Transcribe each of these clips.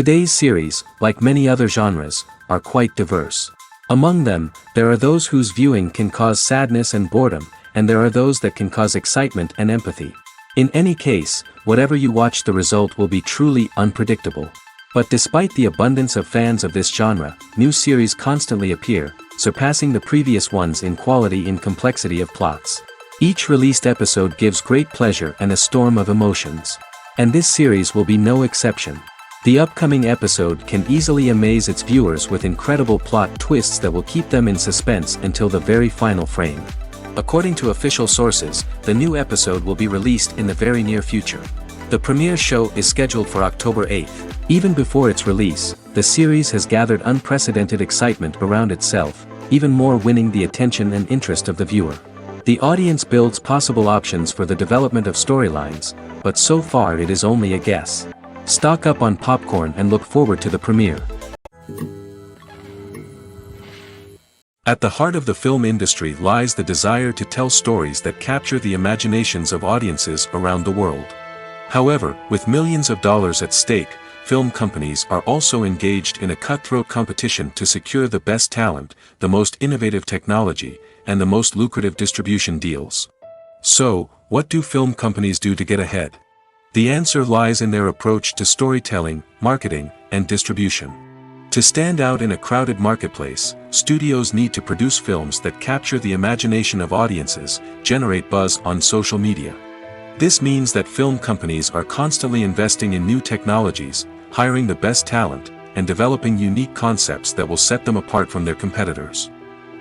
Today's series, like many other genres, are quite diverse. Among them, there are those whose viewing can cause sadness and boredom, and there are those that can cause excitement and empathy. In any case, whatever you watch, the result will be truly unpredictable. But despite the abundance of fans of this genre, new series constantly appear, surpassing the previous ones in quality and complexity of plots. Each released episode gives great pleasure and a storm of emotions. And this series will be no exception. The upcoming episode can easily amaze its viewers with incredible plot twists that will keep them in suspense until the very final frame. According to official sources, the new episode will be released in the very near future. The premiere show is scheduled for October 8th. Even before its release, the series has gathered unprecedented excitement around itself, even more winning the attention and interest of the viewer. The audience builds possible options for the development of storylines, but so far it is only a guess. Stock up on popcorn and look forward to the premiere. At the heart of the film industry lies the desire to tell stories that capture the imaginations of audiences around the world. However, with millions of dollars at stake, film companies are also engaged in a cutthroat competition to secure the best talent, the most innovative technology, and the most lucrative distribution deals. So, what do film companies do to get ahead? The answer lies in their approach to storytelling, marketing, and distribution. To stand out in a crowded marketplace, studios need to produce films that capture the imagination of audiences, generate buzz on social media. This means that film companies are constantly investing in new technologies, hiring the best talent, and developing unique concepts that will set them apart from their competitors.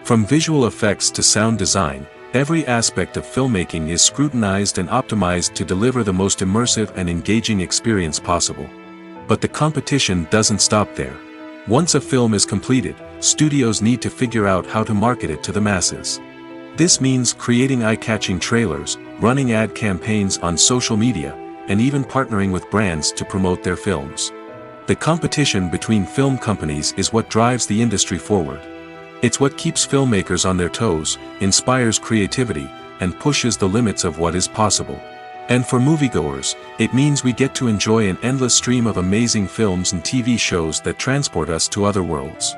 From visual effects to sound design, every aspect of filmmaking is scrutinized and optimized to deliver the most immersive and engaging experience possible. But the competition doesn't stop there. Once a film is completed, studios need to figure out how to market it to the masses. This means creating eye-catching trailers, running ad campaigns on social media, and even partnering with brands to promote their films. The competition between film companies is what drives the industry forward. It's what keeps filmmakers on their toes, inspires creativity, and pushes the limits of what is possible. And for moviegoers, it means we get to enjoy an endless stream of amazing films and TV shows that transport us to other worlds.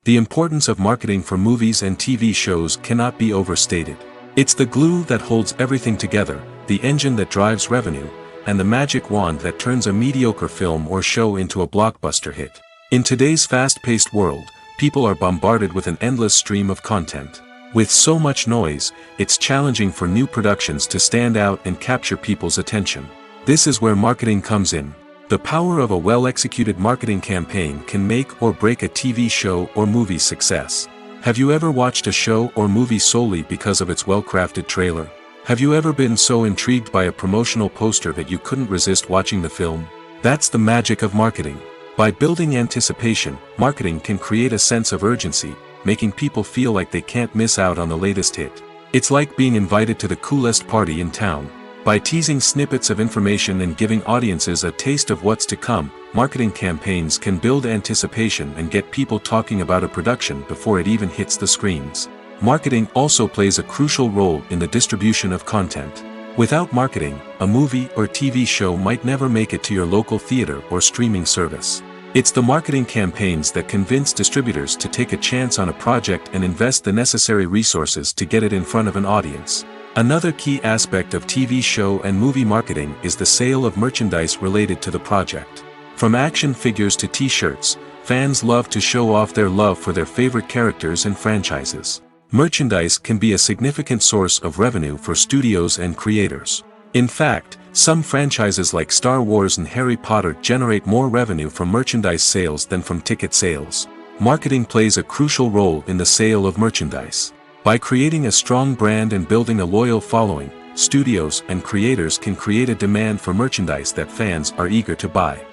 The importance of marketing for movies and TV shows cannot be overstated. It's the glue that holds everything together, the engine that drives revenue, and the magic wand that turns a mediocre film or show into a blockbuster hit. In today's fast-paced world, people are bombarded with an endless stream of content. With so much noise, it's challenging for new productions to stand out and capture people's attention. This is where marketing comes in. The power of a well-executed marketing campaign can make or break a TV show or movie's success. Have you ever watched a show or movie solely because of its well-crafted trailer? Have you ever been so intrigued by a promotional poster that you couldn't resist watching the film? That's the magic of marketing. By building anticipation, marketing can create a sense of urgency, making people feel like they can't miss out on the latest hit. It's like being invited to the coolest party in town. By teasing snippets of information and giving audiences a taste of what's to come, marketing campaigns can build anticipation and get people talking about a production before it even hits the screens. Marketing also plays a crucial role in the distribution of content. Without marketing, a movie or TV show might never make it to your local theater or streaming service. It's the marketing campaigns that convince distributors to take a chance on a project and invest the necessary resources to get it in front of an audience. Another key aspect of TV show and movie marketing is the sale of merchandise related to the project. From action figures to t-shirts, fans love to show off their love for their favorite characters and franchises. Merchandise can be a significant source of revenue for studios and creators. In fact, some franchises like Star Wars and Harry Potter generate more revenue from merchandise sales than from ticket sales. Marketing plays a crucial role in the sale of merchandise. By creating a strong brand and building a loyal following, studios and creators can create a demand for merchandise that fans are eager to buy.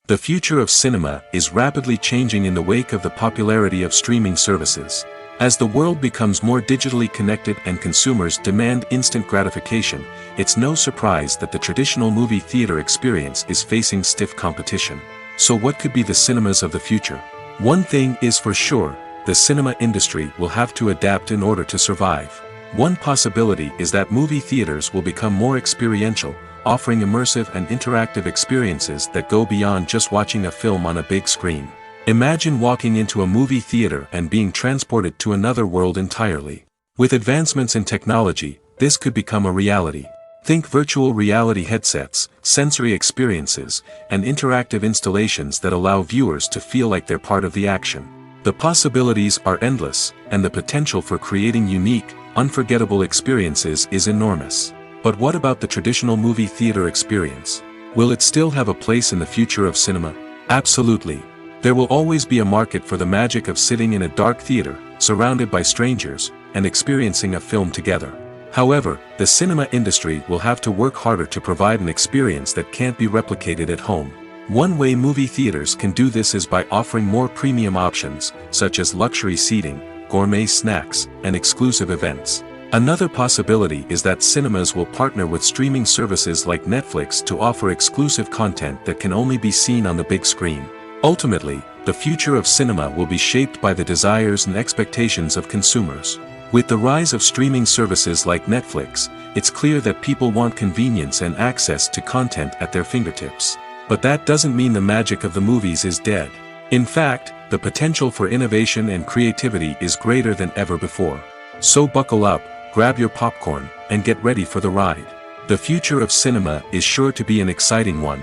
The future of cinema is rapidly changing in the wake of the popularity of streaming services. As the world becomes more digitally connected and consumers demand instant gratification, it's no surprise that the traditional movie theater experience is facing stiff competition. So what could be the cinemas of the future? One thing is for sure, the cinema industry will have to adapt in order to survive. One possibility is that movie theaters will become more experiential, offering immersive and interactive experiences that go beyond just watching a film on a big screen. Imagine walking into a movie theater and being transported to another world entirely. With advancements in technology, this could become a reality. Think virtual reality headsets, sensory experiences, and interactive installations that allow viewers to feel like they're part of the action. The possibilities are endless, and the potential for creating unique, unforgettable experiences is enormous. But what about the traditional movie theater experience? Will it still have a place in the future of cinema? Absolutely. There will always be a market for the magic of sitting in a dark theater, surrounded by strangers, and experiencing a film together. However, the cinema industry will have to work harder to provide an experience that can't be replicated at home. One way movie theaters can do this is by offering more premium options, such as luxury seating, gourmet snacks, and exclusive events. Another possibility is that cinemas will partner with streaming services like Netflix to offer exclusive content that can only be seen on the big screen. Ultimately, the future of cinema will be shaped by the desires and expectations of consumers. With the rise of streaming services like Netflix, it's clear that people want convenience and access to content at their fingertips. But that doesn't mean the magic of the movies is dead. In fact, the potential for innovation and creativity is greater than ever before. So buckle up, grab your popcorn, and get ready for the ride. The future of cinema is sure to be an exciting one.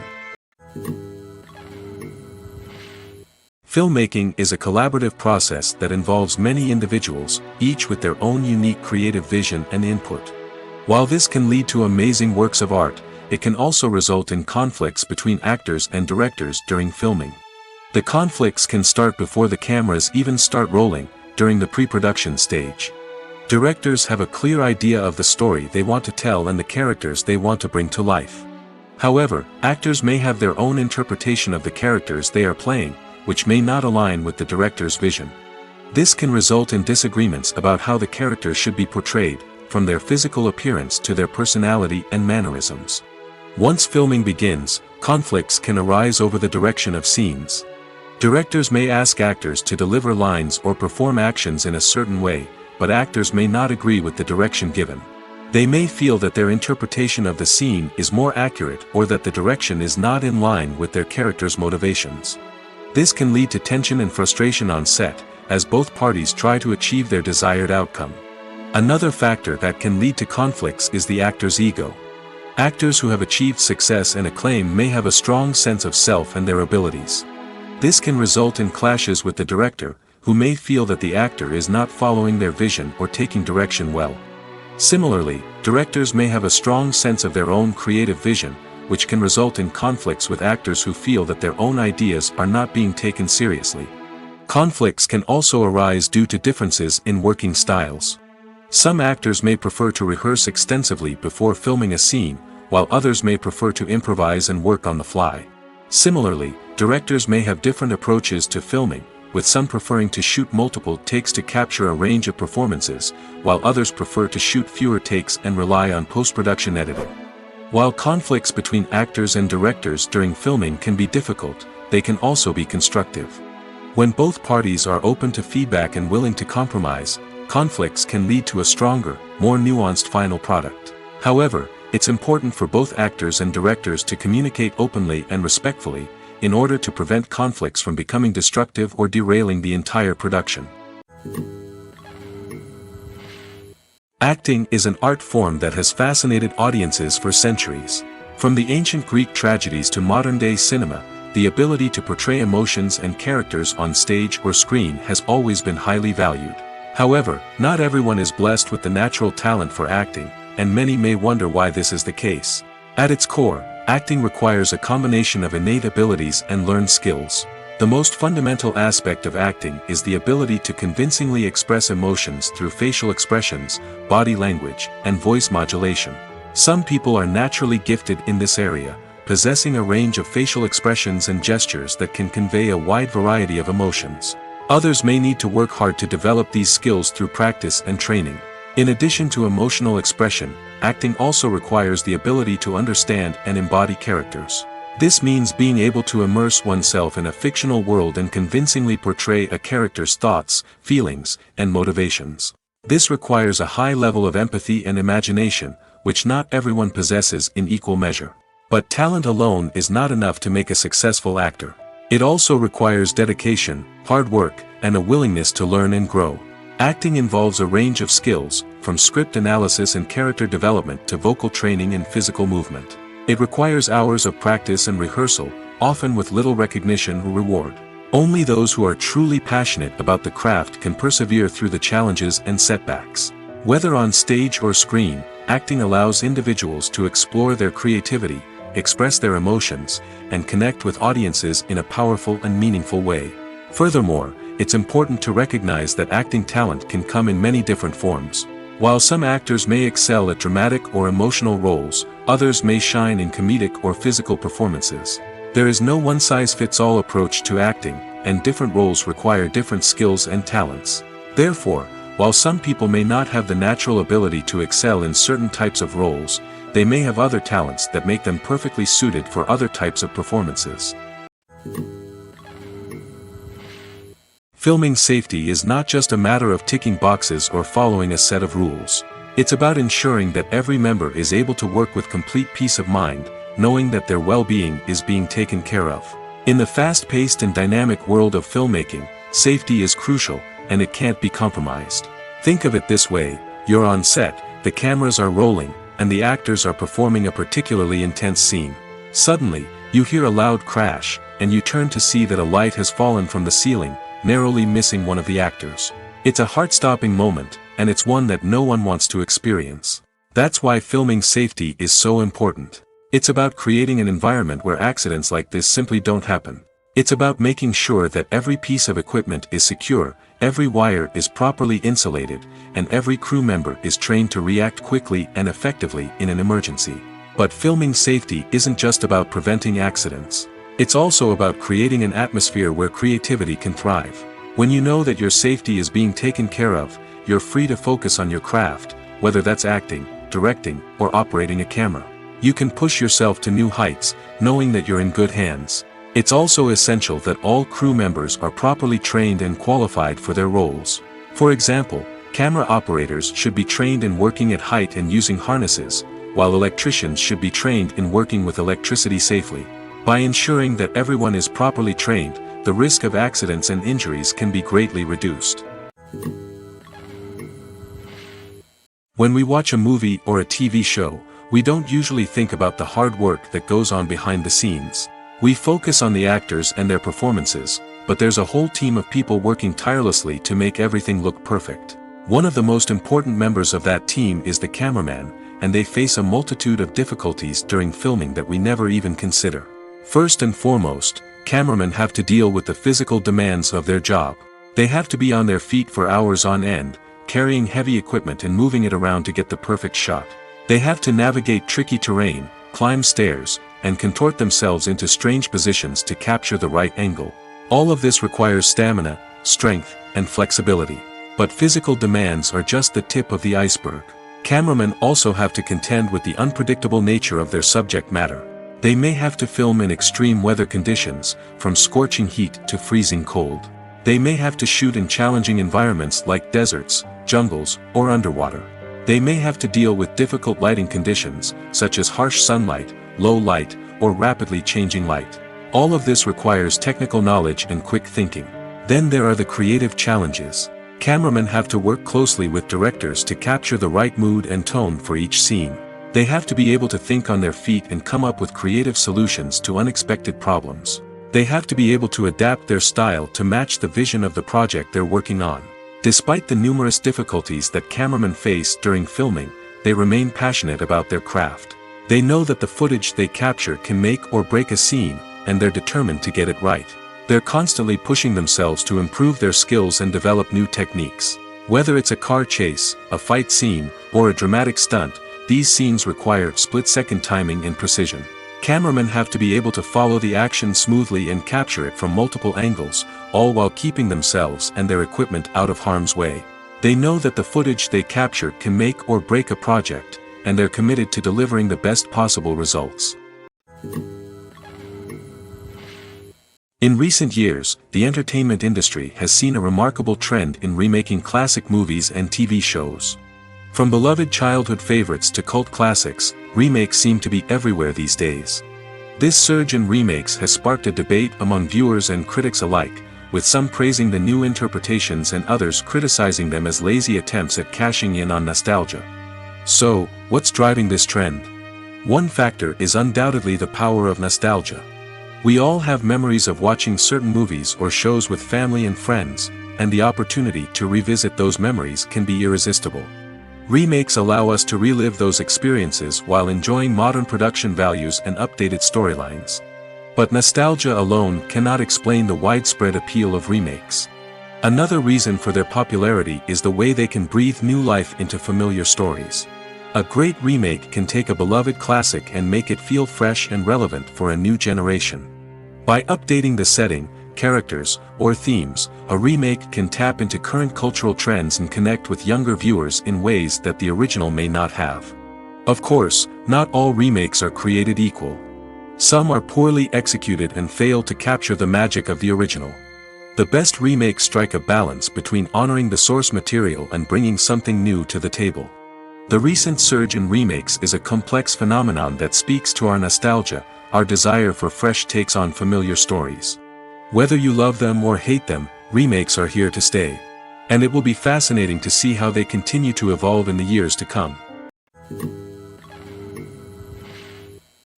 Filmmaking is a collaborative process that involves many individuals, each with their own unique creative vision and input. While this can lead to amazing works of art, it can also result in conflicts between actors and directors during filming. The conflicts can start before the cameras even start rolling, during the pre-production stage. Directors have a clear idea of the story they want to tell and the characters they want to bring to life. However, actors may have their own interpretation of the characters they are playing, which may not align with the director's vision. This can result in disagreements about how the characters should be portrayed, from their physical appearance to their personality and mannerisms. Once filming begins, conflicts can arise over the direction of scenes. Directors may ask actors to deliver lines or perform actions in a certain way, but actors may not agree with the direction given. They may feel that their interpretation of the scene is more accurate or that the direction is not in line with their character's motivations. This can lead to tension and frustration on set, as both parties try to achieve their desired outcome. Another factor that can lead to conflicts is the actor's ego. Actors who have achieved success and acclaim may have a strong sense of self and their abilities. This can result in clashes with the director, who may feel that the actor is not following their vision or taking direction well. Similarly, directors may have a strong sense of their own creative vision, which can result in conflicts with actors who feel that their own ideas are not being taken seriously. Conflicts can also arise due to differences in working styles. Some actors may prefer to rehearse extensively before filming a scene, while others may prefer to improvise and work on the fly. Similarly, directors may have different approaches to filming, with some preferring to shoot multiple takes to capture a range of performances, while others prefer to shoot fewer takes and rely on post-production editing. While conflicts between actors and directors during filming can be difficult, they can also be constructive. When both parties are open to feedback and willing to compromise, conflicts can lead to a stronger, more nuanced final product. However, it's important for both actors and directors to communicate openly and respectfully, in order to prevent conflicts from becoming destructive or derailing the entire production. Acting is an art form that has fascinated audiences for centuries. From the ancient Greek tragedies to modern-day cinema, the ability to portray emotions and characters on stage or screen has always been highly valued. However, not everyone is blessed with the natural talent for acting, and many may wonder why this is the case. At its core, acting requires a combination of innate abilities and learned skills. The most fundamental aspect of acting is the ability to convincingly express emotions through facial expressions, body language, and voice modulation. Some people are naturally gifted in this area, possessing a range of facial expressions and gestures that can convey a wide variety of emotions. Others may need to work hard to develop these skills through practice and training. In addition to emotional expression, acting also requires the ability to understand and embody characters. This means being able to immerse oneself in a fictional world and convincingly portray a character's thoughts, feelings, and motivations. This requires a high level of empathy and imagination, which not everyone possesses in equal measure. But talent alone is not enough to make a successful actor. It also requires dedication, hard work, and a willingness to learn and grow. Acting involves a range of skills, from script analysis and character development to vocal training and physical movement. It requires hours of practice and rehearsal, often with little recognition or reward. Only those who are truly passionate about the craft can persevere through the challenges and setbacks. Whether on stage or screen, acting allows individuals to explore their creativity, express their emotions, and connect with audiences in a powerful and meaningful way. Furthermore, it's important to recognize that acting talent can come in many different forms. While some actors may excel at dramatic or emotional roles, others may shine in comedic or physical performances. There is no one-size-fits-all approach to acting, and different roles require different skills and talents. Therefore, while some people may not have the natural ability to excel in certain types of roles, they may have other talents that make them perfectly suited for other types of performances. Filming safety is not just a matter of ticking boxes or following a set of rules. It's about ensuring that every member is able to work with complete peace of mind, knowing that their well-being is being taken care of. In the fast-paced and dynamic world of filmmaking, safety is crucial, and it can't be compromised. Think of it this way: you're on set, the cameras are rolling, and the actors are performing a particularly intense scene. Suddenly, you hear a loud crash, and you turn to see that a light has fallen from the ceiling, narrowly missing one of the actors. It's a heart-stopping moment, and it's one that no one wants to experience. That's why filming safety is so important. It's about creating an environment where accidents like this simply don't happen. It's about making sure that every piece of equipment is secure, every wire is properly insulated, and every crew member is trained to react quickly and effectively in an emergency. But filming safety isn't just about preventing accidents. It's also about creating an atmosphere where creativity can thrive. When you know that your safety is being taken care of, you're free to focus on your craft, whether that's acting, directing, or operating a camera. You can push yourself to new heights, knowing that you're in good hands. It's also essential that all crew members are properly trained and qualified for their roles. For example, camera operators should be trained in working at height and using harnesses, while electricians should be trained in working with electricity safely. By ensuring that everyone is properly trained, the risk of accidents and injuries can be greatly reduced. When we watch a movie or a TV show, we don't usually think about the hard work that goes on behind the scenes. We focus on the actors and their performances, but there's a whole team of people working tirelessly to make everything look perfect. One of the most important members of that team is the cameraman, and they face a multitude of difficulties during filming that we never even consider. First and foremost, cameramen have to deal with the physical demands of their job. They have to be on their feet for hours on end, carrying heavy equipment and moving it around to get the perfect shot. They have to navigate tricky terrain, climb stairs, and contort themselves into strange positions to capture the right angle. All of this requires stamina, strength, and flexibility. But physical demands are just the tip of the iceberg. Cameramen also have to contend with the unpredictable nature of their subject matter. They may have to film in extreme weather conditions, from scorching heat to freezing cold. They may have to shoot in challenging environments like deserts, jungles, or underwater. They may have to deal with difficult lighting conditions, such as harsh sunlight, low light, or rapidly changing light. All of this requires technical knowledge and quick thinking. Then there are the creative challenges. Cameramen have to work closely with directors to capture the right mood and tone for each scene. They have to be able to think on their feet and come up with creative solutions to unexpected problems. They have to be able to adapt their style to match the vision of the project they're working on. Despite the numerous difficulties that cameramen face during filming, they remain passionate about their craft. They know that the footage they capture can make or break a scene, and they're determined to get it right. They're constantly pushing themselves to improve their skills and develop new techniques. Whether it's a car chase, a fight scene, or a dramatic stunt, these scenes require split-second timing and precision. Cameramen have to be able to follow the action smoothly and capture it from multiple angles, all while keeping themselves and their equipment out of harm's way. They know that the footage they capture can make or break a project, and they're committed to delivering the best possible results. In recent years, the entertainment industry has seen a remarkable trend in remaking classic movies and TV shows. From beloved childhood favorites to cult classics, remakes seem to be everywhere these days. This surge in remakes has sparked a debate among viewers and critics alike, with some praising the new interpretations and others criticizing them as lazy attempts at cashing in on nostalgia. So, what's driving this trend? One factor is undoubtedly the power of nostalgia. We all have memories of watching certain movies or shows with family and friends, and the opportunity to revisit those memories can be irresistible. Remakes allow us to relive those experiences while enjoying modern production values and updated storylines. But nostalgia alone cannot explain the widespread appeal of remakes. Another reason for their popularity is the way they can breathe new life into familiar stories. A great remake can take a beloved classic and make it feel fresh and relevant for a new generation. By updating the setting, characters, or themes, a remake can tap into current cultural trends and connect with younger viewers in ways that the original may not have. Of course, not all remakes are created equal. Some are poorly executed and fail to capture the magic of the original. The best remakes strike a balance between honoring the source material and bringing something new to the table. The recent surge in remakes is a complex phenomenon that speaks to our nostalgia, our desire for fresh takes on familiar stories. Whether you love them or hate them, remakes are here to stay. And it will be fascinating to see how they continue to evolve in the years to come.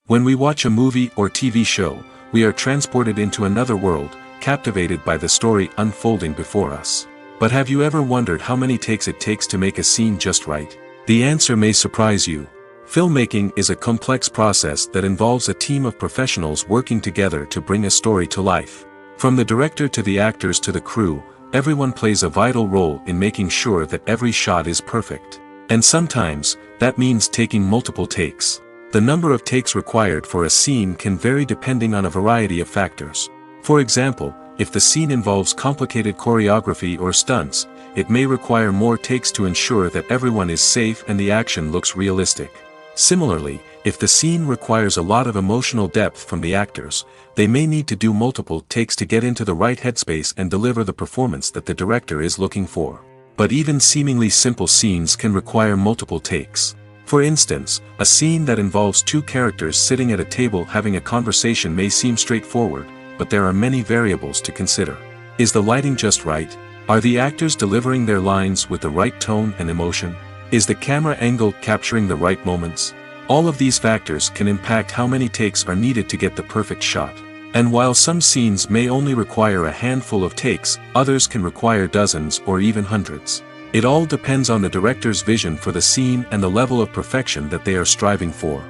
When we watch a movie or TV show, we are transported into another world, captivated by the story unfolding before us. But have you ever wondered how many takes it takes to make a scene just right? The answer may surprise you. Filmmaking is a complex process that involves a team of professionals working together to bring a story to life. From the director to the actors to the crew, everyone plays a vital role in making sure that every shot is perfect. And sometimes, that means taking multiple takes. The number of takes required for a scene can vary depending on a variety of factors. For example, if the scene involves complicated choreography or stunts, it may require more takes to ensure that everyone is safe and the action looks realistic. Similarly, if the scene requires a lot of emotional depth from the actors, they may need to do multiple takes to get into the right headspace and deliver the performance that the director is looking for. But even seemingly simple scenes can require multiple takes. For instance, a scene that involves two characters sitting at a table having a conversation may seem straightforward, but there are many variables to consider. Is the lighting just right? Are the actors delivering their lines with the right tone and emotion? Is the camera angle capturing the right moments? All of these factors can impact how many takes are needed to get the perfect shot. And while some scenes may only require a handful of takes, others can require dozens or even hundreds. It all depends on the director's vision for the scene and the level of perfection that they are striving for.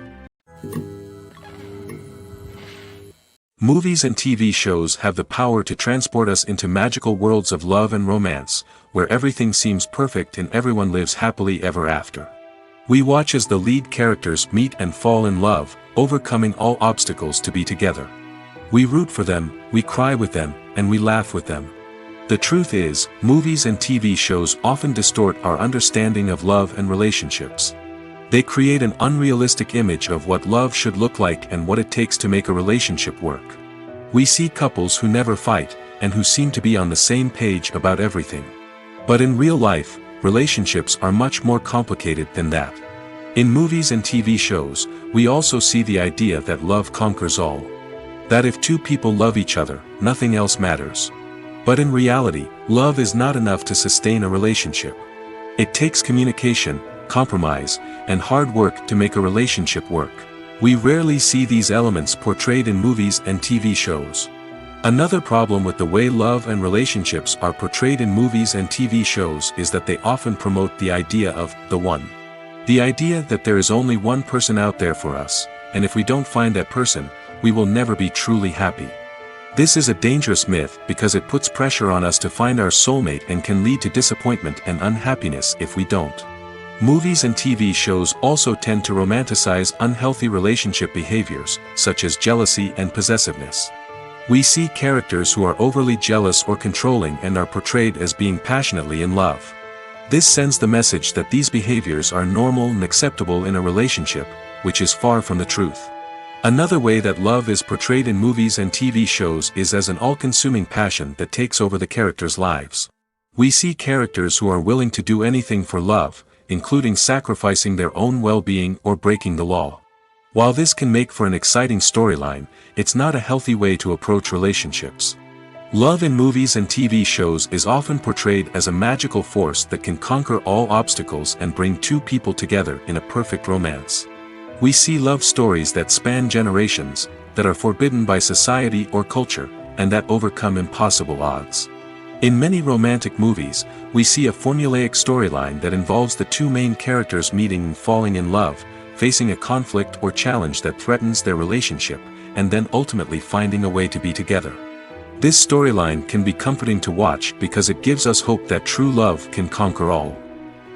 Movies and TV shows have the power to transport us into magical worlds of love and romance, where everything seems perfect and everyone lives happily ever after. We watch as the lead characters meet and fall in love, overcoming all obstacles to be together. We root for them, we cry with them, and we laugh with them. The truth is, movies and TV shows often distort our understanding of love and relationships. They create an unrealistic image of what love should look like and what it takes to make a relationship work. We see couples who never fight, and who seem to be on the same page about everything. But in real life, relationships are much more complicated than that. In movies and TV shows, we also see the idea that love conquers all. That if two people love each other, nothing else matters. But in reality, love is not enough to sustain a relationship. It takes communication, compromise, and hard work to make a relationship work. We rarely see these elements portrayed in movies and TV shows. Another problem with the way love and relationships are portrayed in movies and TV shows is that they often promote the idea of the one. The idea that there is only one person out there for us, and if we don't find that person, we will never be truly happy. This is a dangerous myth because it puts pressure on us to find our soulmate and can lead to disappointment and unhappiness if we don't. Movies and TV shows also tend to romanticize unhealthy relationship behaviors, such as jealousy and possessiveness. We see characters who are overly jealous or controlling and are portrayed as being passionately in love. This sends the message that these behaviors are normal and acceptable in a relationship, which is far from the truth. Another way that love is portrayed in movies and TV shows is as an all-consuming passion that takes over the characters' lives. We see characters who are willing to do anything for love, including sacrificing their own well-being or breaking the law. While this can make for an exciting storyline, it's not a healthy way to approach relationships. Love in movies and TV shows is often portrayed as a magical force that can conquer all obstacles and bring two people together in a perfect romance. We see love stories that span generations, that are forbidden by society or culture, and that overcome impossible odds. In many romantic movies, we see a formulaic storyline that involves the two main characters meeting and falling in love, facing a conflict or challenge that threatens their relationship, and then ultimately finding a way to be together. This storyline can be comforting to watch because it gives us hope that true love can conquer all.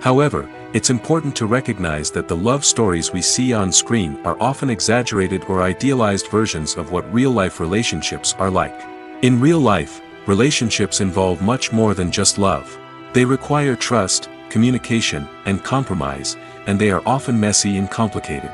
However, it's important to recognize that the love stories we see on screen are often exaggerated or idealized versions of what real-life relationships are like. In real life, relationships involve much more than just love. They require trust, communication, and compromise, and they are often messy and complicated.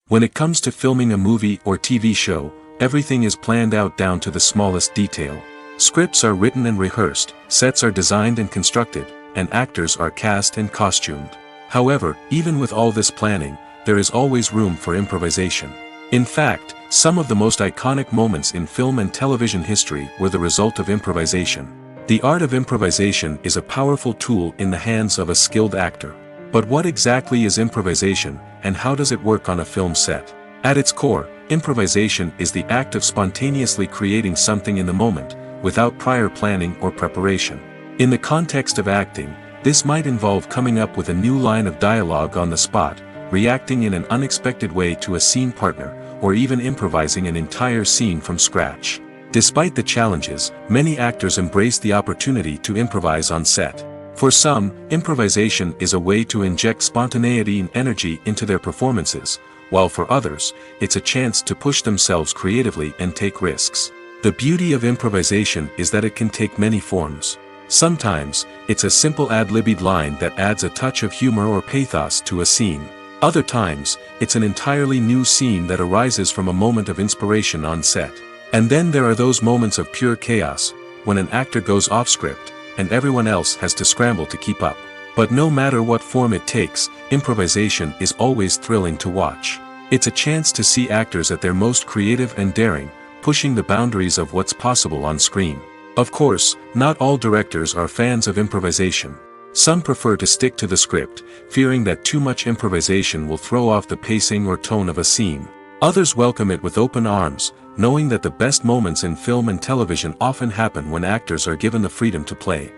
When it comes to filming a movie or TV show, everything is planned out down to the smallest detail. Scripts are written and rehearsed, sets are designed and constructed, and actors are cast and costumed. However, even with all this planning, there is always room for improvisation. In fact, some of the most iconic moments in film and television history were the result of improvisation. The art of improvisation is a powerful tool in the hands of a skilled actor. But what exactly is improvisation, and how does it work on a film set? At its core, improvisation is the act of spontaneously creating something in the moment, without prior planning or preparation. In the context of acting, this might involve coming up with a new line of dialogue on the spot, reacting in an unexpected way to a scene partner, or even improvising an entire scene from scratch. Despite the challenges, many actors embrace the opportunity to improvise on set. For some, improvisation is a way to inject spontaneity and energy into their performances, while for others, it's a chance to push themselves creatively and take risks. The beauty of improvisation is that it can take many forms. Sometimes, it's a simple ad-libbed line that adds a touch of humor or pathos to a scene. Other times, it's an entirely new scene that arises from a moment of inspiration on set. And then there are those moments of pure chaos, when an actor goes off script, and everyone else has to scramble to keep up. But no matter what form it takes, improvisation is always thrilling to watch. It's a chance to see actors at their most creative and daring, pushing the boundaries of what's possible on screen. Of course, not all directors are fans of improvisation. Some prefer to stick to the script, fearing that too much improvisation will throw off the pacing or tone of a scene. Others welcome it with open arms, knowing that the best moments in film and television often happen when actors are given the freedom to play.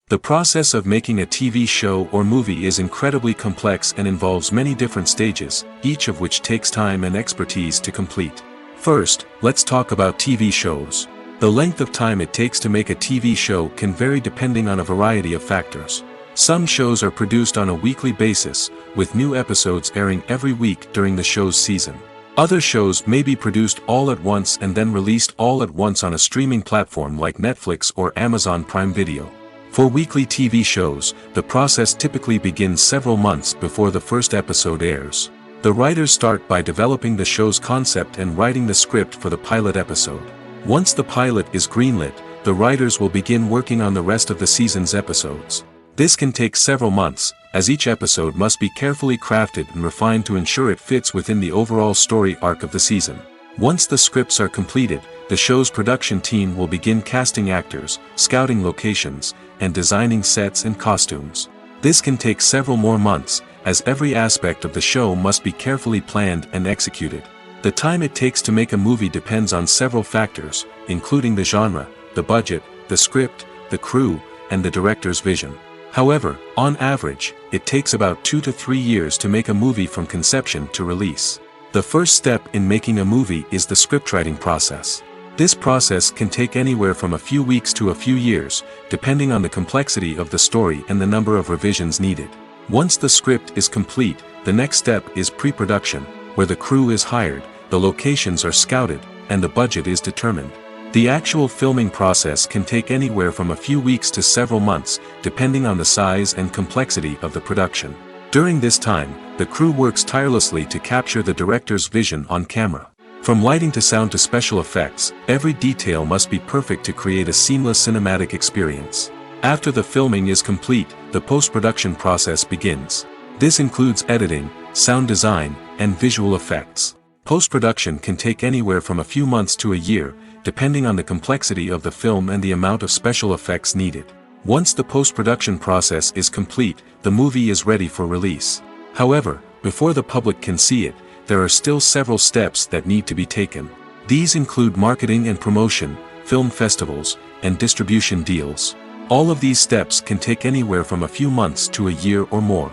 The process of making a TV show or movie is incredibly complex and involves many different stages, each of which takes time and expertise to complete. First, let's talk about TV shows. The length of time it takes to make a TV show can vary depending on a variety of factors. Some shows are produced on a weekly basis, with new episodes airing every week during the show's season. Other shows may be produced all at once and then released all at once on a streaming platform like Netflix or Amazon Prime Video. For weekly TV shows, the process typically begins several months before the first episode airs. The writers start by developing the show's concept and writing the script for the pilot episode. Once the pilot is greenlit, the writers will begin working on the rest of the season's episodes. This can take several months, as each episode must be carefully crafted and refined to ensure it fits within the overall story arc of the season. Once the scripts are completed, the show's production team will begin casting actors, scouting locations, and designing sets and costumes. This can take several more months, as every aspect of the show must be carefully planned and executed. The time it takes to make a movie depends on several factors, including the genre, the budget, the script, the crew, and the director's vision. However, on average, it takes about 2 to 3 years to make a movie from conception to release. The first step in making a movie is the scriptwriting process. This process can take anywhere from a few weeks to a few years, depending on the complexity of the story and the number of revisions needed. Once the script is complete, the next step is pre-production, where the crew is hired, the locations are scouted, and the budget is determined. The actual filming process can take anywhere from a few weeks to several months, depending on the size and complexity of the production. During this time, the crew works tirelessly to capture the director's vision on camera. From lighting to sound to special effects, every detail must be perfect to create a seamless cinematic experience. After the filming is complete, the post-production process begins. This includes editing, sound design, and visual effects. Post-production can take anywhere from a few months to a year, depending on the complexity of the film and the amount of special effects needed. Once the post-production process is complete, the movie is ready for release. However, before the public can see it, there are still several steps that need to be taken. These include marketing and promotion, film festivals, and distribution deals. All of these steps can take anywhere from a few months to a year or more.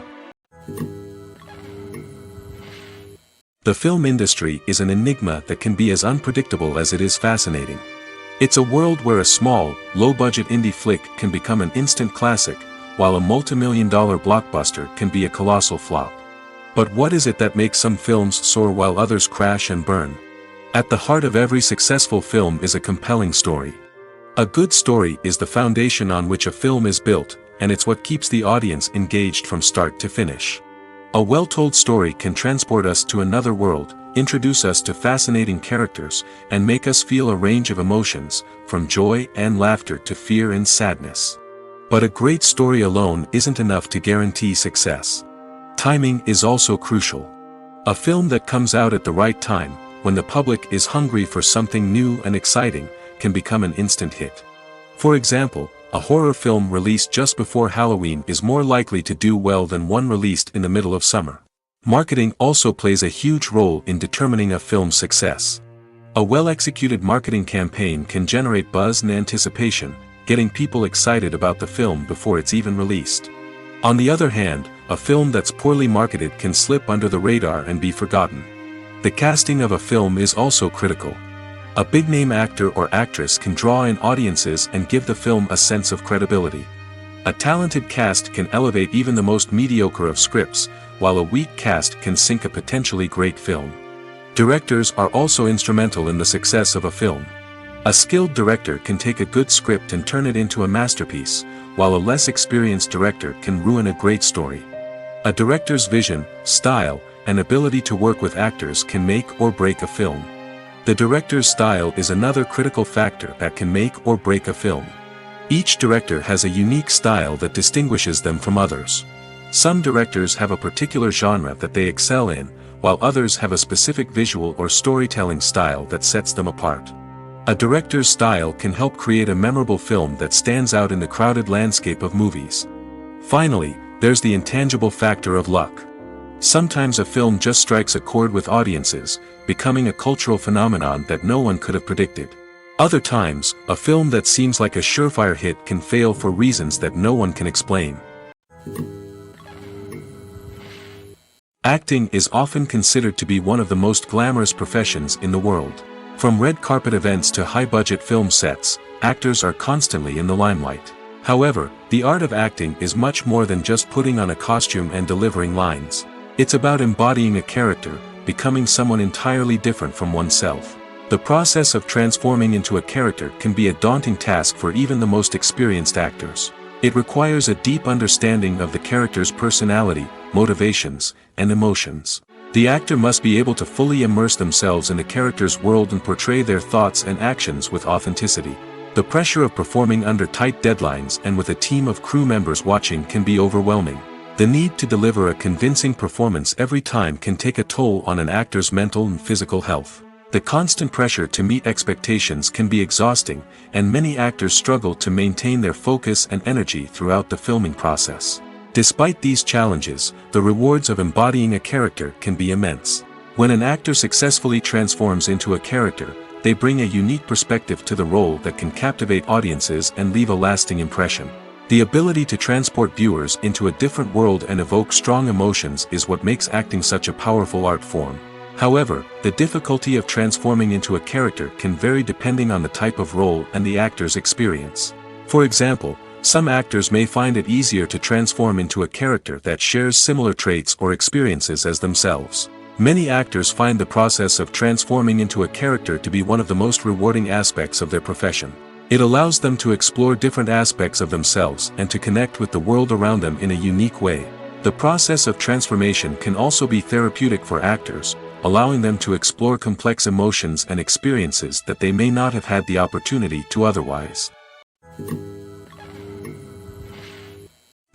The film industry is an enigma that can be as unpredictable as it is fascinating. It's a world where a small, low-budget indie flick can become an instant classic, while a multi-million-dollar blockbuster can be a colossal flop. But what is it that makes some films soar while others crash and burn? At the heart of every successful film is a compelling story. A good story is the foundation on which a film is built, and it's what keeps the audience engaged from start to finish. A well-told story can transport us to another world, introduce us to fascinating characters, and make us feel a range of emotions, from joy and laughter to fear and sadness. But a great story alone isn't enough to guarantee success. Timing is also crucial. A film that comes out at the right time, when the public is hungry for something new and exciting, can become an instant hit. For example, a horror film released just before Halloween is more likely to do well than one released in the middle of summer. Marketing also plays a huge role in determining a film's success. A well-executed marketing campaign can generate buzz and anticipation, getting people excited about the film before it's even released. On the other hand, a film that's poorly marketed can slip under the radar and be forgotten. The casting of a film is also critical. A big-name actor or actress can draw in audiences and give the film a sense of credibility. A talented cast can elevate even the most mediocre of scripts, while a weak cast can sink a potentially great film. Directors are also instrumental in the success of a film. A skilled director can take a good script and turn it into a masterpiece, while a less experienced director can ruin a great story. A director's vision, style, and ability to work with actors can make or break a film. The director's style is another critical factor that can make or break a film. Each director has a unique style that distinguishes them from others. Some directors have a particular genre that they excel in, while others have a specific visual or storytelling style that sets them apart. A director's style can help create a memorable film that stands out in the crowded landscape of movies. Finally, there's the intangible factor of luck. Sometimes a film just strikes a chord with audiences, becoming a cultural phenomenon that no one could have predicted. Other times, a film that seems like a surefire hit can fail for reasons that no one can explain. Acting is often considered to be one of the most glamorous professions in the world. From red carpet events to high-budget film sets, actors are constantly in the limelight. However, the art of acting is much more than just putting on a costume and delivering lines. It's about embodying a character, becoming someone entirely different from oneself. The process of transforming into a character can be a daunting task for even the most experienced actors. It requires a deep understanding of the character's personality, motivations, and emotions. The actor must be able to fully immerse themselves in the character's world and portray their thoughts and actions with authenticity. The pressure of performing under tight deadlines and with a team of crew members watching can be overwhelming. The need to deliver a convincing performance every time can take a toll on an actor's mental and physical health. The constant pressure to meet expectations can be exhausting, and many actors struggle to maintain their focus and energy throughout the filming process. Despite these challenges, the rewards of embodying a character can be immense. When an actor successfully transforms into a character, they bring a unique perspective to the role that can captivate audiences and leave a lasting impression. The ability to transport viewers into a different world and evoke strong emotions is what makes acting such a powerful art form. However, the difficulty of transforming into a character can vary depending on the type of role and the actor's experience. For example, some actors may find it easier to transform into a character that shares similar traits or experiences as themselves. Many actors find the process of transforming into a character to be one of the most rewarding aspects of their profession. It allows them to explore different aspects of themselves and to connect with the world around them in a unique way. The process of transformation can also be therapeutic for actors, allowing them to explore complex emotions and experiences that they may not have had the opportunity to otherwise.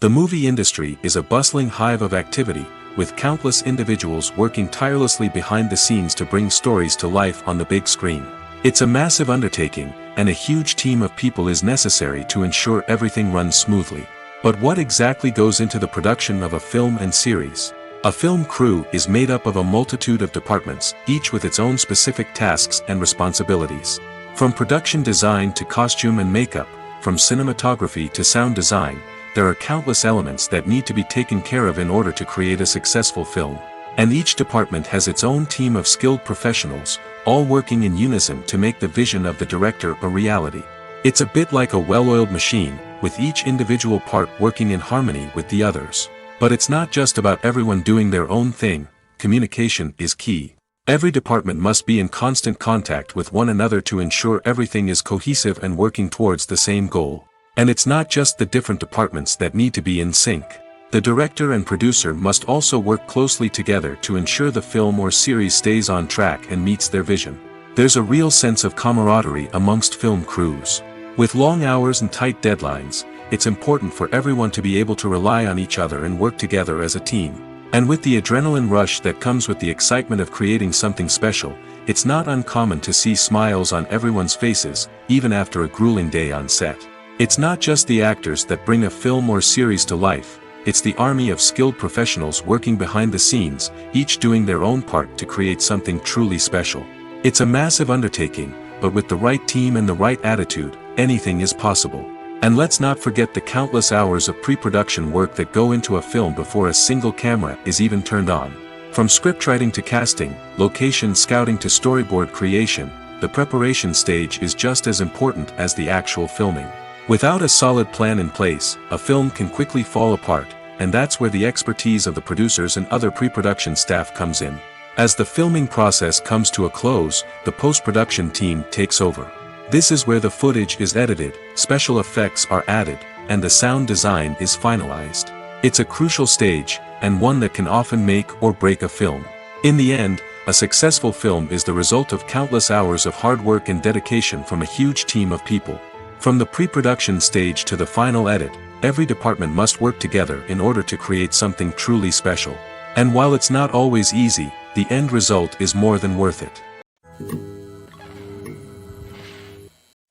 The movie industry is a bustling hive of activity, with countless individuals working tirelessly behind the scenes to bring stories to life on the big screen. It's a massive undertaking, and a huge team of people is necessary to ensure everything runs smoothly. But what exactly goes into the production of a film and series? A film crew is made up of a multitude of departments, each with its own specific tasks and responsibilities. From production design to costume and makeup, from cinematography to sound design, there are countless elements that need to be taken care of in order to create a successful film. And each department has its own team of skilled professionals, all working in unison to make the vision of the director a reality. It's a bit like a well-oiled machine, with each individual part working in harmony with the others. But it's not just about everyone doing their own thing. Communication is key. Every department must be in constant contact with one another to ensure everything is cohesive and working towards the same goal. And it's not just the different departments that need to be in sync. The director and producer must also work closely together to ensure the film or series stays on track and meets their vision. There's a real sense of camaraderie amongst film crews. With long hours and tight deadlines, it's important for everyone to be able to rely on each other and work together as a team. And with the adrenaline rush that comes with the excitement of creating something special, it's not uncommon to see smiles on everyone's faces, even after a grueling day on set. It's not just the actors that bring a film or series to life, it's the army of skilled professionals working behind the scenes, each doing their own part to create something truly special. It's a massive undertaking, but with the right team and the right attitude, anything is possible. And let's not forget the countless hours of pre-production work that go into a film before a single camera is even turned on. From scriptwriting to casting, location scouting to storyboard creation, the preparation stage is just as important as the actual filming. Without a solid plan in place, a film can quickly fall apart, and that's where the expertise of the producers and other pre-production staff comes in. As the filming process comes to a close, the post-production team takes over. This is where the footage is edited, special effects are added, and the sound design is finalized. It's a crucial stage, and one that can often make or break a film. In the end, a successful film is the result of countless hours of hard work and dedication from a huge team of people. From the pre-production stage to the final edit, every department must work together in order to create something truly special. And while it's not always easy, the end result is more than worth it.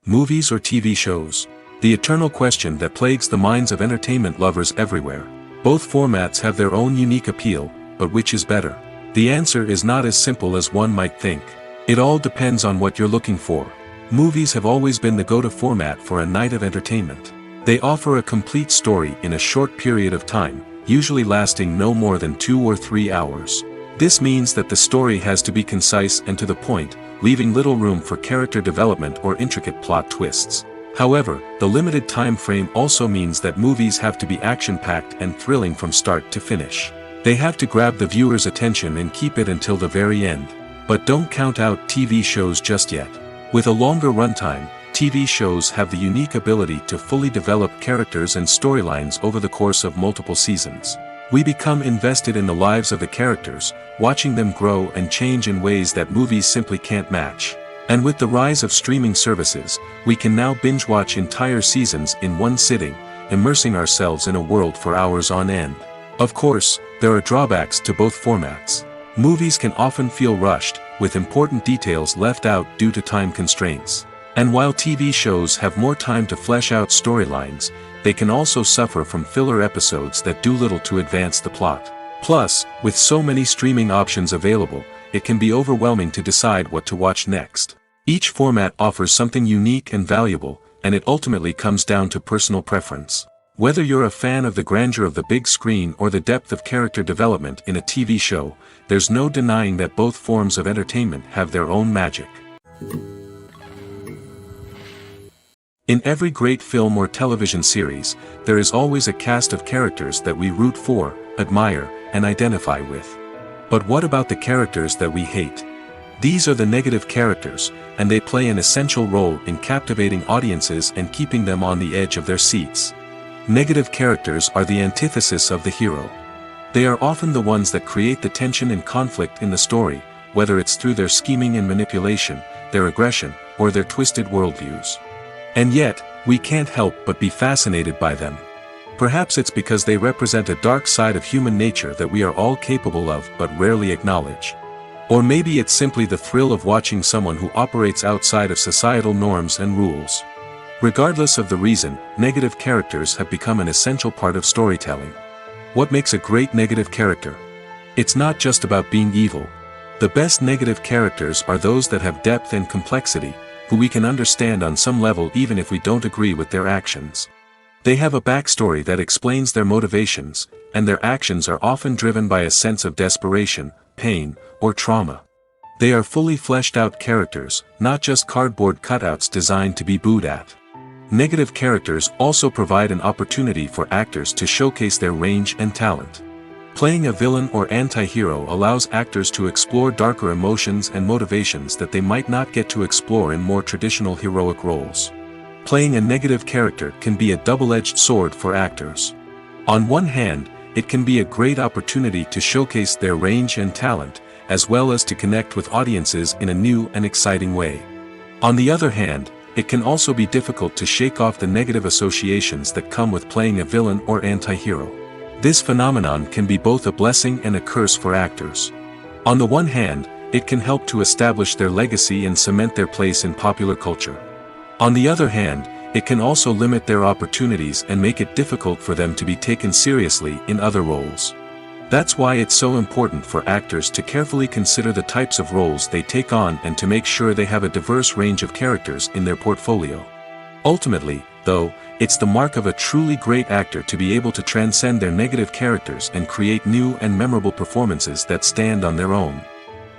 Movies or TV shows? The eternal question that plagues the minds of entertainment lovers everywhere. Both formats have their own unique appeal, but which is better? The answer is not as simple as one might think. It all depends on what you're looking for. Movies have always been the go-to format for a night of entertainment. They offer a complete story in a short period of time, usually lasting no more than 2 or 3 hours. This means that the story has to be concise and to the point, leaving little room for character development or intricate plot twists. However, the limited time frame also means that movies have to be action-packed and thrilling from start to finish. They have to grab the viewer's attention and keep it until the very end. But don't count out TV shows just yet. With a longer runtime, TV shows have the unique ability to fully develop characters and storylines over the course of multiple seasons. We become invested in the lives of the characters, watching them grow and change in ways that movies simply can't match. And with the rise of streaming services, we can now binge-watch entire seasons in one sitting, immersing ourselves in a world for hours on end. Of course, there are drawbacks to both formats. Movies can often feel rushed, with important details left out due to time constraints. And while TV shows have more time to flesh out storylines, they can also suffer from filler episodes that do little to advance the plot. Plus, with so many streaming options available, it can be overwhelming to decide what to watch next. Each format offers something unique and valuable, and it ultimately comes down to personal preference. Whether you're a fan of the grandeur of the big screen or the depth of character development in a TV show, there's no denying that both forms of entertainment have their own magic. In every great film or television series, there is always a cast of characters that we root for, admire, and identify with. But what about the characters that we hate? These are the negative characters, and they play an essential role in captivating audiences and keeping them on the edge of their seats. Negative characters are the antithesis of the hero. They are often the ones that create the tension and conflict in the story, whether it's through their scheming and manipulation, their aggression, or their twisted worldviews. And yet, we can't help but be fascinated by them. Perhaps it's because they represent a dark side of human nature that we are all capable of but rarely acknowledge. Or maybe it's simply the thrill of watching someone who operates outside of societal norms and rules. Regardless of the reason, negative characters have become an essential part of storytelling. What makes a great negative character? It's not just about being evil. The best negative characters are those that have depth and complexity, who we can understand on some level even if we don't agree with their actions. They have a backstory that explains their motivations, and their actions are often driven by a sense of desperation, pain, or trauma. They are fully fleshed out characters, not just cardboard cutouts designed to be booed at. Negative characters also provide an opportunity for actors to showcase their range and talent. Playing a villain or anti-hero allows actors to explore darker emotions and motivations that they might not get to explore in more traditional heroic roles. Playing a negative character can be a double-edged sword for actors. On one hand, it can be a great opportunity to showcase their range and talent, as well as to connect with audiences in a new and exciting way. On the other hand, it can also be difficult to shake off the negative associations that come with playing a villain or anti-hero. This phenomenon can be both a blessing and a curse for actors. On the one hand, it can help to establish their legacy and cement their place in popular culture. On the other hand, it can also limit their opportunities and make it difficult for them to be taken seriously in other roles. That's why it's so important for actors to carefully consider the types of roles they take on and to make sure they have a diverse range of characters in their portfolio. Ultimately, though, it's the mark of a truly great actor to be able to transcend their negative characters and create new and memorable performances that stand on their own.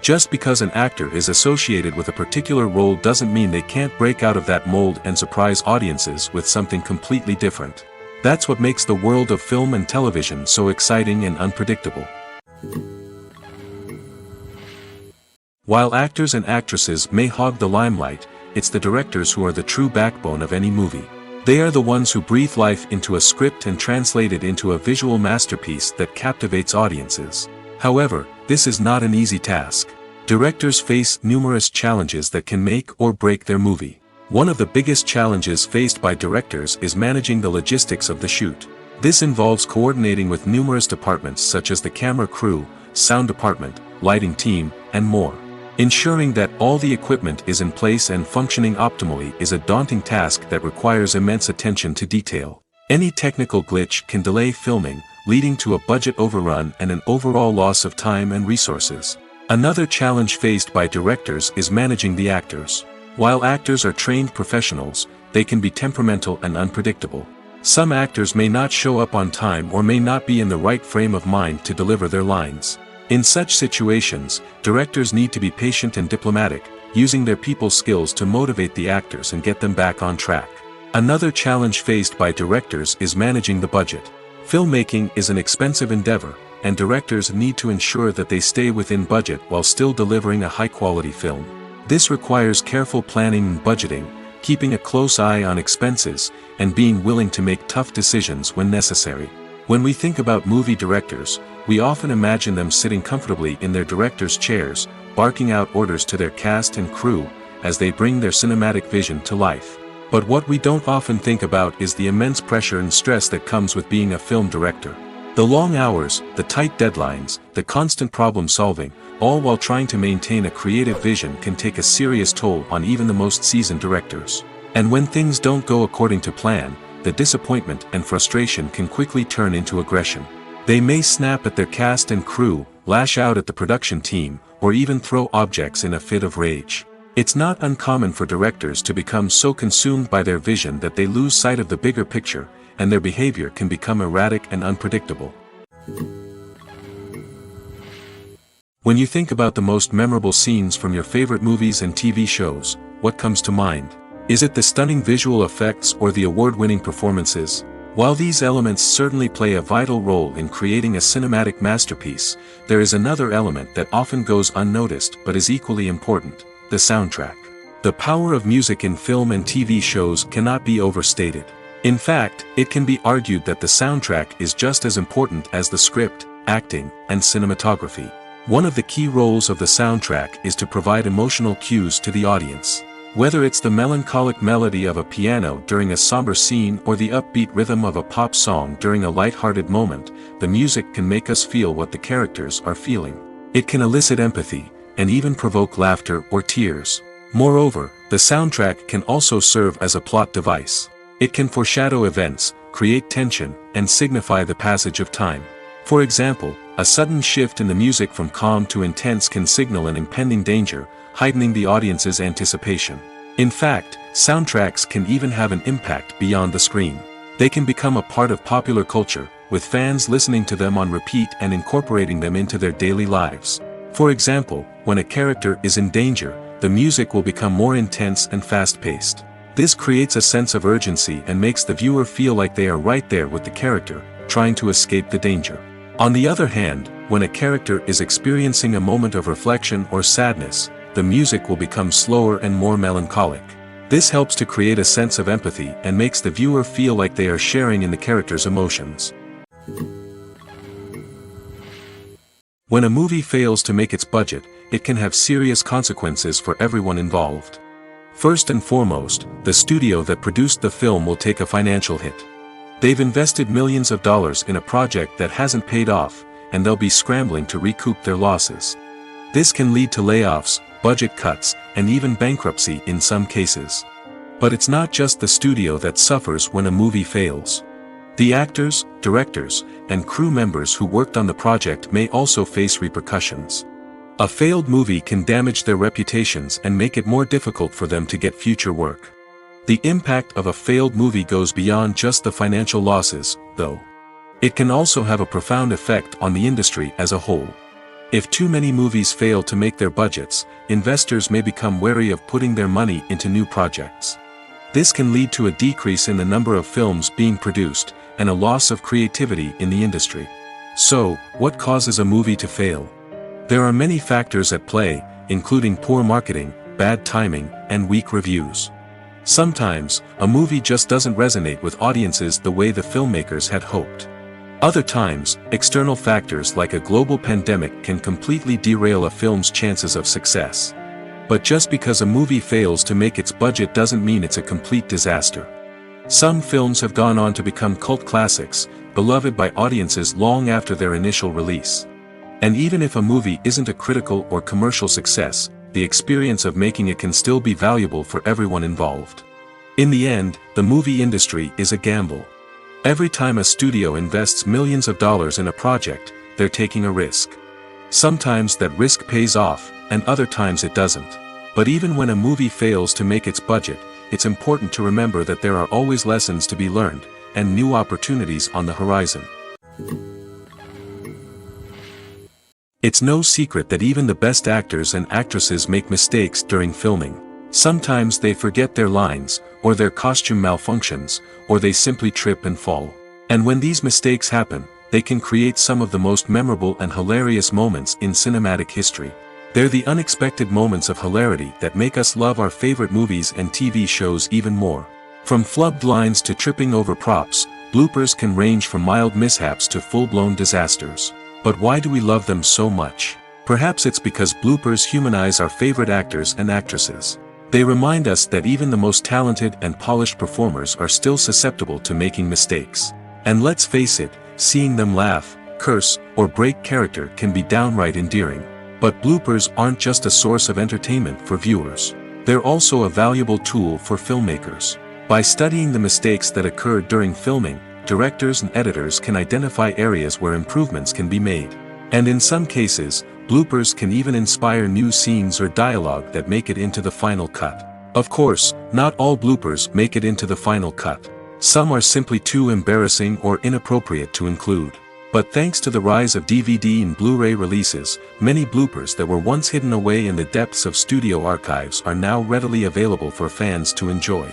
Just because an actor is associated with a particular role doesn't mean they can't break out of that mold and surprise audiences with something completely different. That's what makes the world of film and television so exciting and unpredictable. While actors and actresses may hog the limelight, it's the directors who are the true backbone of any movie. They are the ones who breathe life into a script and translate it into a visual masterpiece that captivates audiences. However, this is not an easy task. Directors face numerous challenges that can make or break their movie. One of the biggest challenges faced by directors is managing the logistics of the shoot. This involves coordinating with numerous departments such as the camera crew, sound department, lighting team, and more. Ensuring that all the equipment is in place and functioning optimally is a daunting task that requires immense attention to detail. Any technical glitch can delay filming, leading to a budget overrun and an overall loss of time and resources. Another challenge faced by directors is managing the actors. While actors are trained professionals, they can be temperamental and unpredictable. Some actors may not show up on time or may not be in the right frame of mind to deliver their lines. In such situations, directors need to be patient and diplomatic, using their people skills to motivate the actors and get them back on track. Another challenge faced by directors is managing the budget. Filmmaking is an expensive endeavor, and directors need to ensure that they stay within budget while still delivering a high-quality film. This requires careful planning and budgeting, keeping a close eye on expenses, and being willing to make tough decisions when necessary. When we think about movie directors, we often imagine them sitting comfortably in their director's chairs, barking out orders to their cast and crew, as they bring their cinematic vision to life. But what we don't often think about is the immense pressure and stress that comes with being a film director. The long hours, the tight deadlines, the constant problem-solving, all while trying to maintain a creative vision can take a serious toll on even the most seasoned directors. And when things don't go according to plan, the disappointment and frustration can quickly turn into aggression. They may snap at their cast and crew, lash out at the production team, or even throw objects in a fit of rage. It's not uncommon for directors to become so consumed by their vision that they lose sight of the bigger picture, and their behavior can become erratic and unpredictable. When you think about the most memorable scenes from your favorite movies and TV shows, what comes to mind? Is it the stunning visual effects or the award-winning performances? While these elements certainly play a vital role in creating a cinematic masterpiece, there is another element that often goes unnoticed but is equally important: the soundtrack. The power of music in film and TV shows cannot be overstated. In fact, it can be argued that the soundtrack is just as important as the script, acting, and cinematography. One of the key roles of the soundtrack is to provide emotional cues to the audience. Whether it's the melancholic melody of a piano during a somber scene or the upbeat rhythm of a pop song during a light-hearted moment, the music can make us feel what the characters are feeling. It can elicit empathy, and even provoke laughter or tears. Moreover, the soundtrack can also serve as a plot device. It can foreshadow events, create tension, and signify the passage of time. For example, a sudden shift in the music from calm to intense can signal an impending danger, heightening the audience's anticipation. In fact, soundtracks can even have an impact beyond the screen. They can become a part of popular culture, with fans listening to them on repeat and incorporating them into their daily lives. For example, when a character is in danger, the music will become more intense and fast-paced. This creates a sense of urgency and makes the viewer feel like they are right there with the character, trying to escape the danger. On the other hand, when a character is experiencing a moment of reflection or sadness, the music will become slower and more melancholic. This helps to create a sense of empathy and makes the viewer feel like they are sharing in the character's emotions. When a movie fails to make its budget, it can have serious consequences for everyone involved. First and foremost, the studio that produced the film will take a financial hit. They've invested millions of dollars in a project that hasn't paid off, and they'll be scrambling to recoup their losses. This can lead to layoffs, budget cuts, and even bankruptcy in some cases. But it's not just the studio that suffers when a movie fails. The actors, directors, and crew members who worked on the project may also face repercussions. A failed movie can damage their reputations and make it more difficult for them to get future work. The impact of a failed movie goes beyond just the financial losses, though. It can also have a profound effect on the industry as a whole. If too many movies fail to make their budgets, investors may become wary of putting their money into new projects. This can lead to a decrease in the number of films being produced, and a loss of creativity in the industry. So, what causes a movie to fail? There are many factors at play, including poor marketing, bad timing, and weak reviews. Sometimes, a movie just doesn't resonate with audiences the way the filmmakers had hoped. Other times, external factors like a global pandemic can completely derail a film's chances of success. But just because a movie fails to make its budget doesn't mean it's a complete disaster. Some films have gone on to become cult classics, beloved by audiences long after their initial release. And even if a movie isn't a critical or commercial success, the experience of making it can still be valuable for everyone involved. In the end, the movie industry is a gamble. Every time a studio invests millions of dollars in a project, they're taking a risk. Sometimes that risk pays off, and other times it doesn't. But even when a movie fails to make its budget, it's important to remember that there are always lessons to be learned, and new opportunities on the horizon. It's no secret that even the best actors and actresses make mistakes during filming. Sometimes they forget their lines, or their costume malfunctions, or they simply trip and fall. And when these mistakes happen, they can create some of the most memorable and hilarious moments in cinematic history. They're the unexpected moments of hilarity that make us love our favorite movies and TV shows even more. From flubbed lines to tripping over props, bloopers can range from mild mishaps to full-blown disasters. But why do we love them so much? Perhaps it's because bloopers humanize our favorite actors and actresses. They remind us that even the most talented and polished performers are still susceptible to making mistakes. And let's face it, seeing them laugh, curse, or break character can be downright endearing. But bloopers aren't just a source of entertainment for viewers. They're also a valuable tool for filmmakers. By studying the mistakes that occurred during filming, directors and editors can identify areas where improvements can be made. And in some cases, bloopers can even inspire new scenes or dialogue that make it into the final cut. Of course, not all bloopers make it into the final cut. Some are simply too embarrassing or inappropriate to include. But thanks to the rise of DVD and Blu-ray releases, many bloopers that were once hidden away in the depths of studio archives are now readily available for fans to enjoy.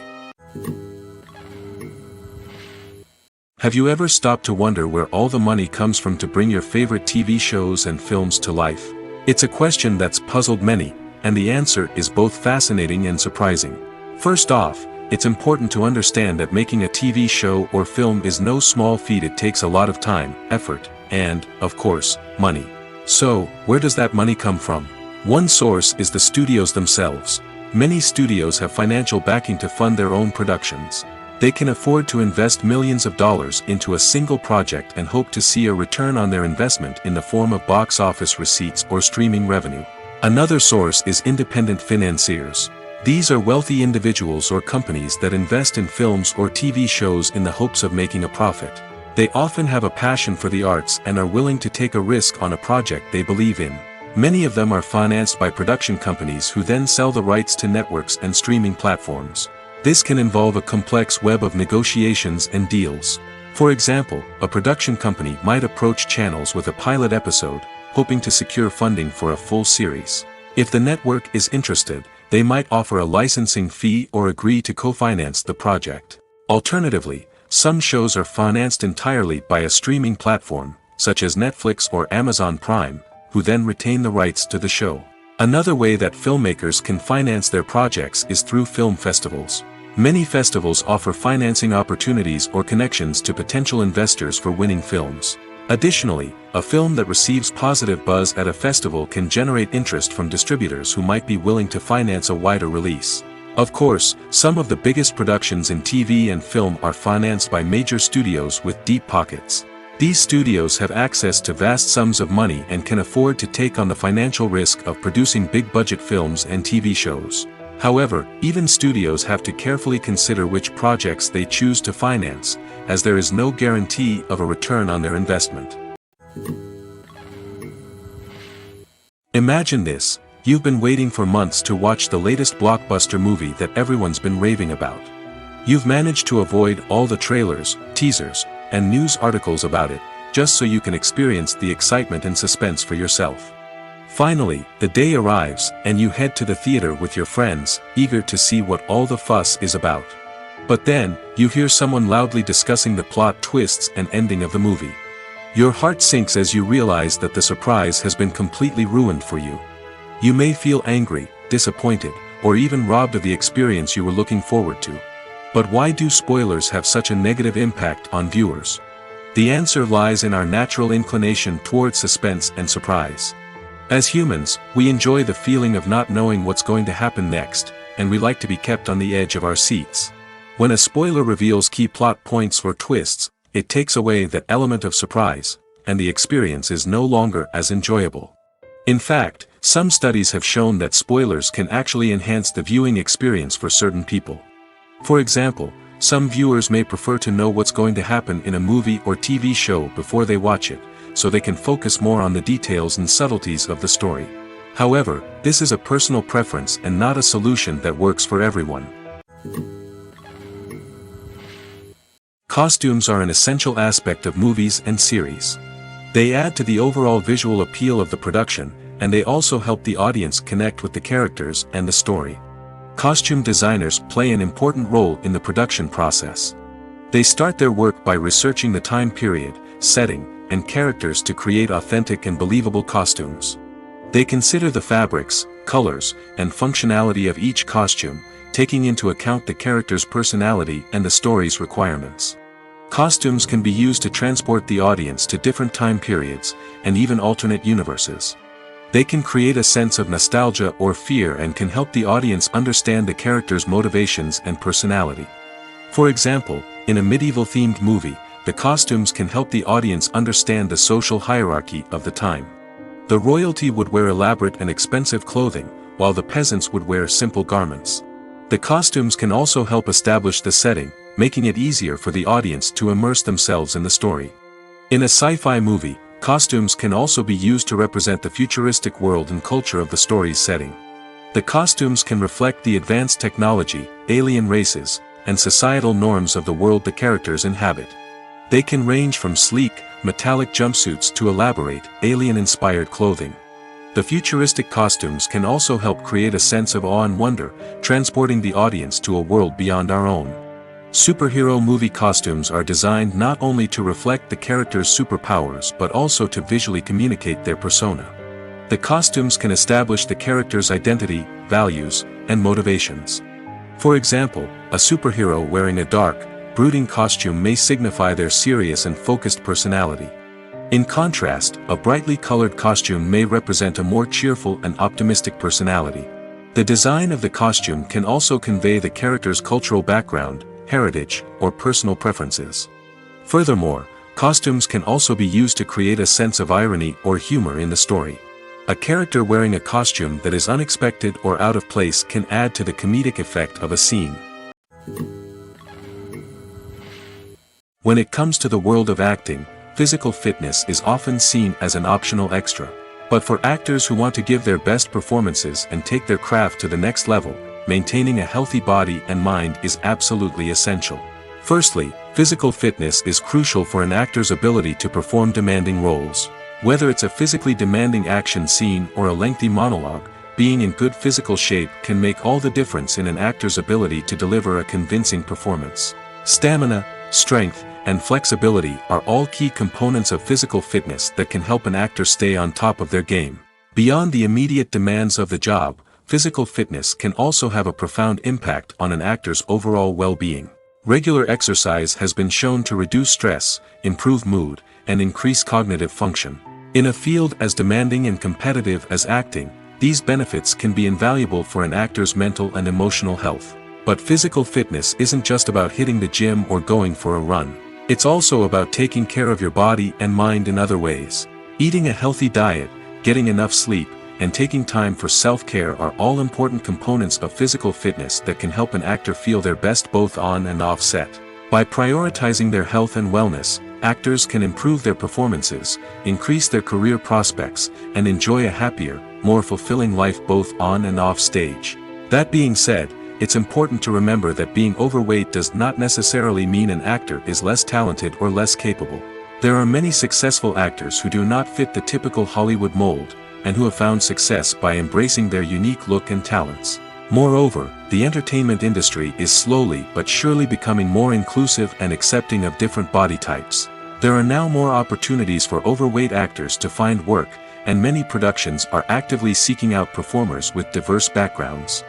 Have you ever stopped to wonder where all the money comes from to bring your favorite TV shows and films to life? It's a question that's puzzled many, and the answer is both fascinating and surprising. First off, it's important to understand that making a TV show or film is no small feat. It takes a lot of time, effort, and, of course, money. So, where does that money come from? One source is the studios themselves. Many studios have financial backing to fund their own productions. They can afford to invest millions of dollars into a single project and hope to see a return on their investment in the form of box office receipts or streaming revenue. Another source is independent financiers. These are wealthy individuals or companies that invest in films or TV shows in the hopes of making a profit. They often have a passion for the arts and are willing to take a risk on a project they believe in. Many of them are financed by production companies who then sell the rights to networks and streaming platforms. This can involve a complex web of negotiations and deals. For example, a production company might approach channels with a pilot episode, hoping to secure funding for a full series. If the network is interested, they might offer a licensing fee or agree to co-finance the project. Alternatively, some shows are financed entirely by a streaming platform, such as Netflix or Amazon Prime, who then retain the rights to the show. Another way that filmmakers can finance their projects is through film festivals. Many festivals offer financing opportunities or connections to potential investors for winning films. Additionally, a film that receives positive buzz at a festival can generate interest from distributors who might be willing to finance a wider release. Of course, some of the biggest productions in TV and film are financed by major studios with deep pockets. These studios have access to vast sums of money and can afford to take on the financial risk of producing big-budget films and TV shows. However, even studios have to carefully consider which projects they choose to finance, as there is no guarantee of a return on their investment. Imagine this: you've been waiting for months to watch the latest blockbuster movie that everyone's been raving about. You've managed to avoid all the trailers, teasers, and news articles about it, just so you can experience the excitement and suspense for yourself. Finally, the day arrives, and you head to the theater with your friends, eager to see what all the fuss is about. But then, you hear someone loudly discussing the plot twists and ending of the movie. Your heart sinks as you realize that the surprise has been completely ruined for you. You may feel angry, disappointed, or even robbed of the experience you were looking forward to. But why do spoilers have such a negative impact on viewers? The answer lies in our natural inclination toward suspense and surprise. As humans, we enjoy the feeling of not knowing what's going to happen next, and we like to be kept on the edge of our seats. When a spoiler reveals key plot points or twists, it takes away that element of surprise, and the experience is no longer as enjoyable. In fact, some studies have shown that spoilers can actually enhance the viewing experience for certain people. For example, some viewers may prefer to know what's going to happen in a movie or TV show before they watch it, so they can focus more on the details and subtleties of the story. However, this is a personal preference and not a solution that works for everyone. Costumes are an essential aspect of movies and series. They add to the overall visual appeal of the production, and they also help the audience connect with the characters and the story. Costume designers play an important role in the production process. They start their work by researching the time period, setting, and characters to create authentic and believable costumes. They consider the fabrics, colors, and functionality of each costume, taking into account the character's personality and the story's requirements. Costumes can be used to transport the audience to different time periods, and even alternate universes. They can create a sense of nostalgia or fear and can help the audience understand the character's motivations and personality. For example, in a medieval-themed movie, the costumes can help the audience understand the social hierarchy of the time. The royalty would wear elaborate and expensive clothing, while the peasants would wear simple garments. The costumes can also help establish the setting, making it easier for the audience to immerse themselves in the story. In a sci-fi movie, costumes can also be used to represent the futuristic world and culture of the story's setting. The costumes can reflect the advanced technology, alien races, and societal norms of the world the characters inhabit. They can range from sleek, metallic jumpsuits to elaborate, alien-inspired clothing. The futuristic costumes can also help create a sense of awe and wonder, transporting the audience to a world beyond our own. Superhero movie costumes are designed not only to reflect the character's superpowers but also to visually communicate their persona. The costumes can establish the character's identity, values, and motivations. For example, a superhero wearing a dark, brooding costume may signify their serious and focused personality. In contrast, a brightly colored costume may represent a more cheerful and optimistic personality. The design of the costume can also convey the character's cultural background, heritage, or personal preferences. Furthermore, costumes can also be used to create a sense of irony or humor in the story. A character wearing a costume that is unexpected or out of place can add to the comedic effect of a scene. When it comes to the world of acting, physical fitness is often seen as an optional extra. But for actors who want to give their best performances and take their craft to the next level, maintaining a healthy body and mind is absolutely essential. Firstly, physical fitness is crucial for an actor's ability to perform demanding roles. Whether it's a physically demanding action scene or a lengthy monologue, being in good physical shape can make all the difference in an actor's ability to deliver a convincing performance. Stamina, strength, and flexibility are all key components of physical fitness that can help an actor stay on top of their game. Beyond the immediate demands of the job, physical fitness can also have a profound impact on an actor's overall well-being. Regular exercise has been shown to reduce stress, improve mood, and increase cognitive function. In a field as demanding and competitive as acting, these benefits can be invaluable for an actor's mental and emotional health. But physical fitness isn't just about hitting the gym or going for a run. It's also about taking care of your body and mind in other ways. Eating a healthy diet, getting enough sleep, and taking time for self-care are all important components of physical fitness that can help an actor feel their best both on and off set. By prioritizing their health and wellness, actors can improve their performances, increase their career prospects, and enjoy a happier, more fulfilling life both on and off stage. That being said, it's important to remember that being overweight does not necessarily mean an actor is less talented or less capable. There are many successful actors who do not fit the typical Hollywood mold, and who have found success by embracing their unique look and talents. Moreover, the entertainment industry is slowly but surely becoming more inclusive and accepting of different body types. There are now more opportunities for overweight actors to find work, and many productions are actively seeking out performers with diverse backgrounds.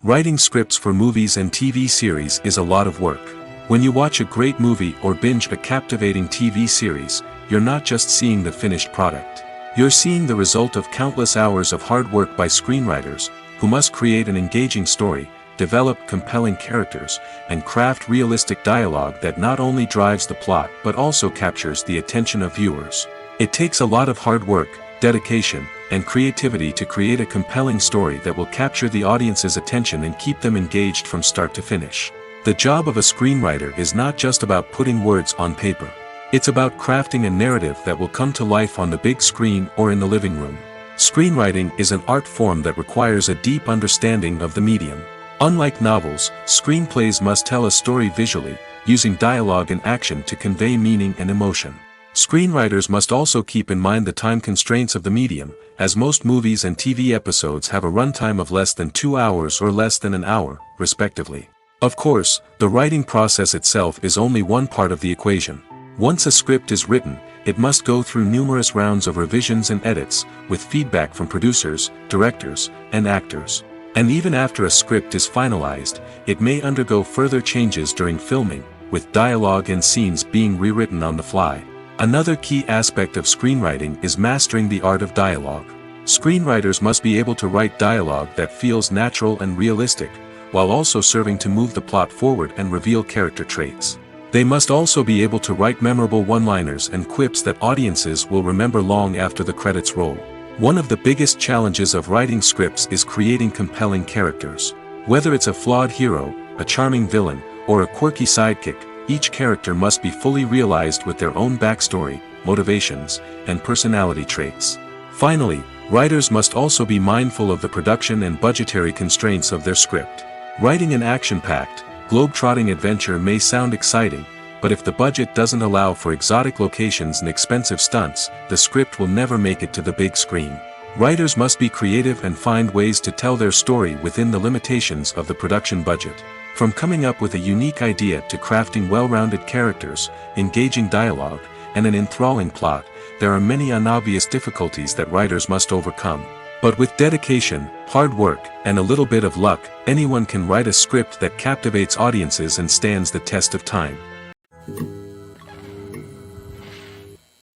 Writing scripts for movies and TV series is a lot of work. When you watch a great movie or binge a captivating TV series, you're not just seeing the finished product. You're seeing the result of countless hours of hard work by screenwriters, who must create an engaging story, develop compelling characters, and craft realistic dialogue that not only drives the plot but also captures the attention of viewers. It takes a lot of hard work, dedication, and creativity to create a compelling story that will capture the audience's attention and keep them engaged from start to finish. The job of a screenwriter is not just about putting words on paper. It's about crafting a narrative that will come to life on the big screen or in the living room. Screenwriting is an art form that requires a deep understanding of the medium. Unlike novels, screenplays must tell a story visually, using dialogue and action to convey meaning and emotion. Screenwriters must also keep in mind the time constraints of the medium, as most movies and TV episodes have a runtime of less than 2 hours or less than an hour, respectively. Of course, the writing process itself is only one part of the equation. Once a script is written, it must go through numerous rounds of revisions and edits, with feedback from producers, directors, and actors. And even after a script is finalized, it may undergo further changes during filming, with dialogue and scenes being rewritten on the fly. Another key aspect of screenwriting is mastering the art of dialogue. Screenwriters must be able to write dialogue that feels natural and realistic, while also serving to move the plot forward and reveal character traits. They must also be able to write memorable one-liners and quips that audiences will remember long after the credits roll. One of the biggest challenges of writing scripts is creating compelling characters. Whether it's a flawed hero, a charming villain, or a quirky sidekick, each character must be fully realized with their own backstory, motivations, and personality traits. Finally, writers must also be mindful of the production and budgetary constraints of their script. Writing an action-packed, globe-trotting adventure may sound exciting, but if the budget doesn't allow for exotic locations and expensive stunts, the script will never make it to the big screen. Writers must be creative and find ways to tell their story within the limitations of the production budget. From coming up with a unique idea to crafting well-rounded characters, engaging dialogue, and an enthralling plot, there are many unobvious difficulties that writers must overcome. But with dedication, hard work, and a little bit of luck, anyone can write a script that captivates audiences and stands the test of time.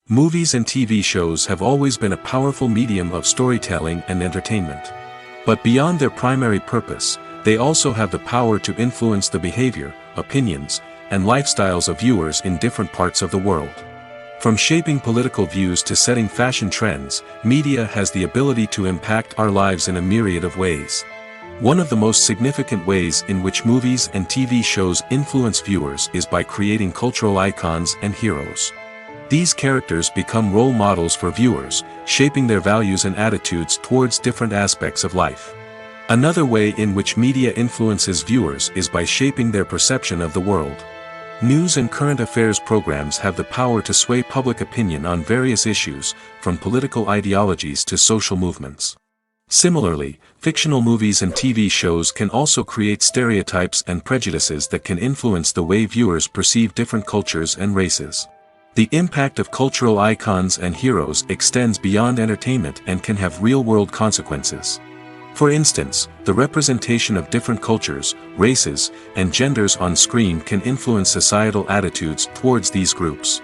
Movies and TV shows have always been a powerful medium of storytelling and entertainment. But beyond their primary purpose, they also have the power to influence the behavior, opinions, and lifestyles of viewers in different parts of the world. From shaping political views to setting fashion trends, media has the ability to impact our lives in a myriad of ways. One of the most significant ways in which movies and TV shows influence viewers is by creating cultural icons and heroes. These characters become role models for viewers, shaping their values and attitudes towards different aspects of life. Another way in which media influences viewers is by shaping their perception of the world. News and current affairs programs have the power to sway public opinion on various issues, from political ideologies to social movements. Similarly, fictional movies and TV shows can also create stereotypes and prejudices that can influence the way viewers perceive different cultures and races. The impact of cultural icons and heroes extends beyond entertainment and can have real-world consequences. For instance, the representation of different cultures, races, and genders on screen can influence societal attitudes towards these groups.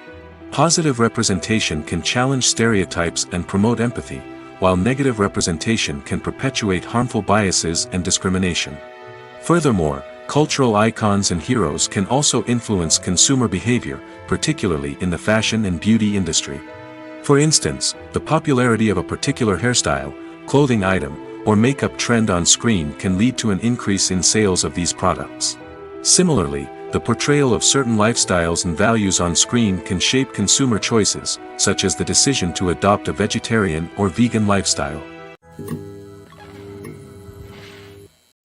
Positive representation can challenge stereotypes and promote empathy, while negative representation can perpetuate harmful biases and discrimination. Furthermore, cultural icons and heroes can also influence consumer behavior, particularly in the fashion and beauty industry. For instance, the popularity of a particular hairstyle, clothing item, or makeup trend on screen can lead to an increase in sales of these products. Similarly, the portrayal of certain lifestyles and values on screen can shape consumer choices, such as the decision to adopt a vegetarian or vegan lifestyle.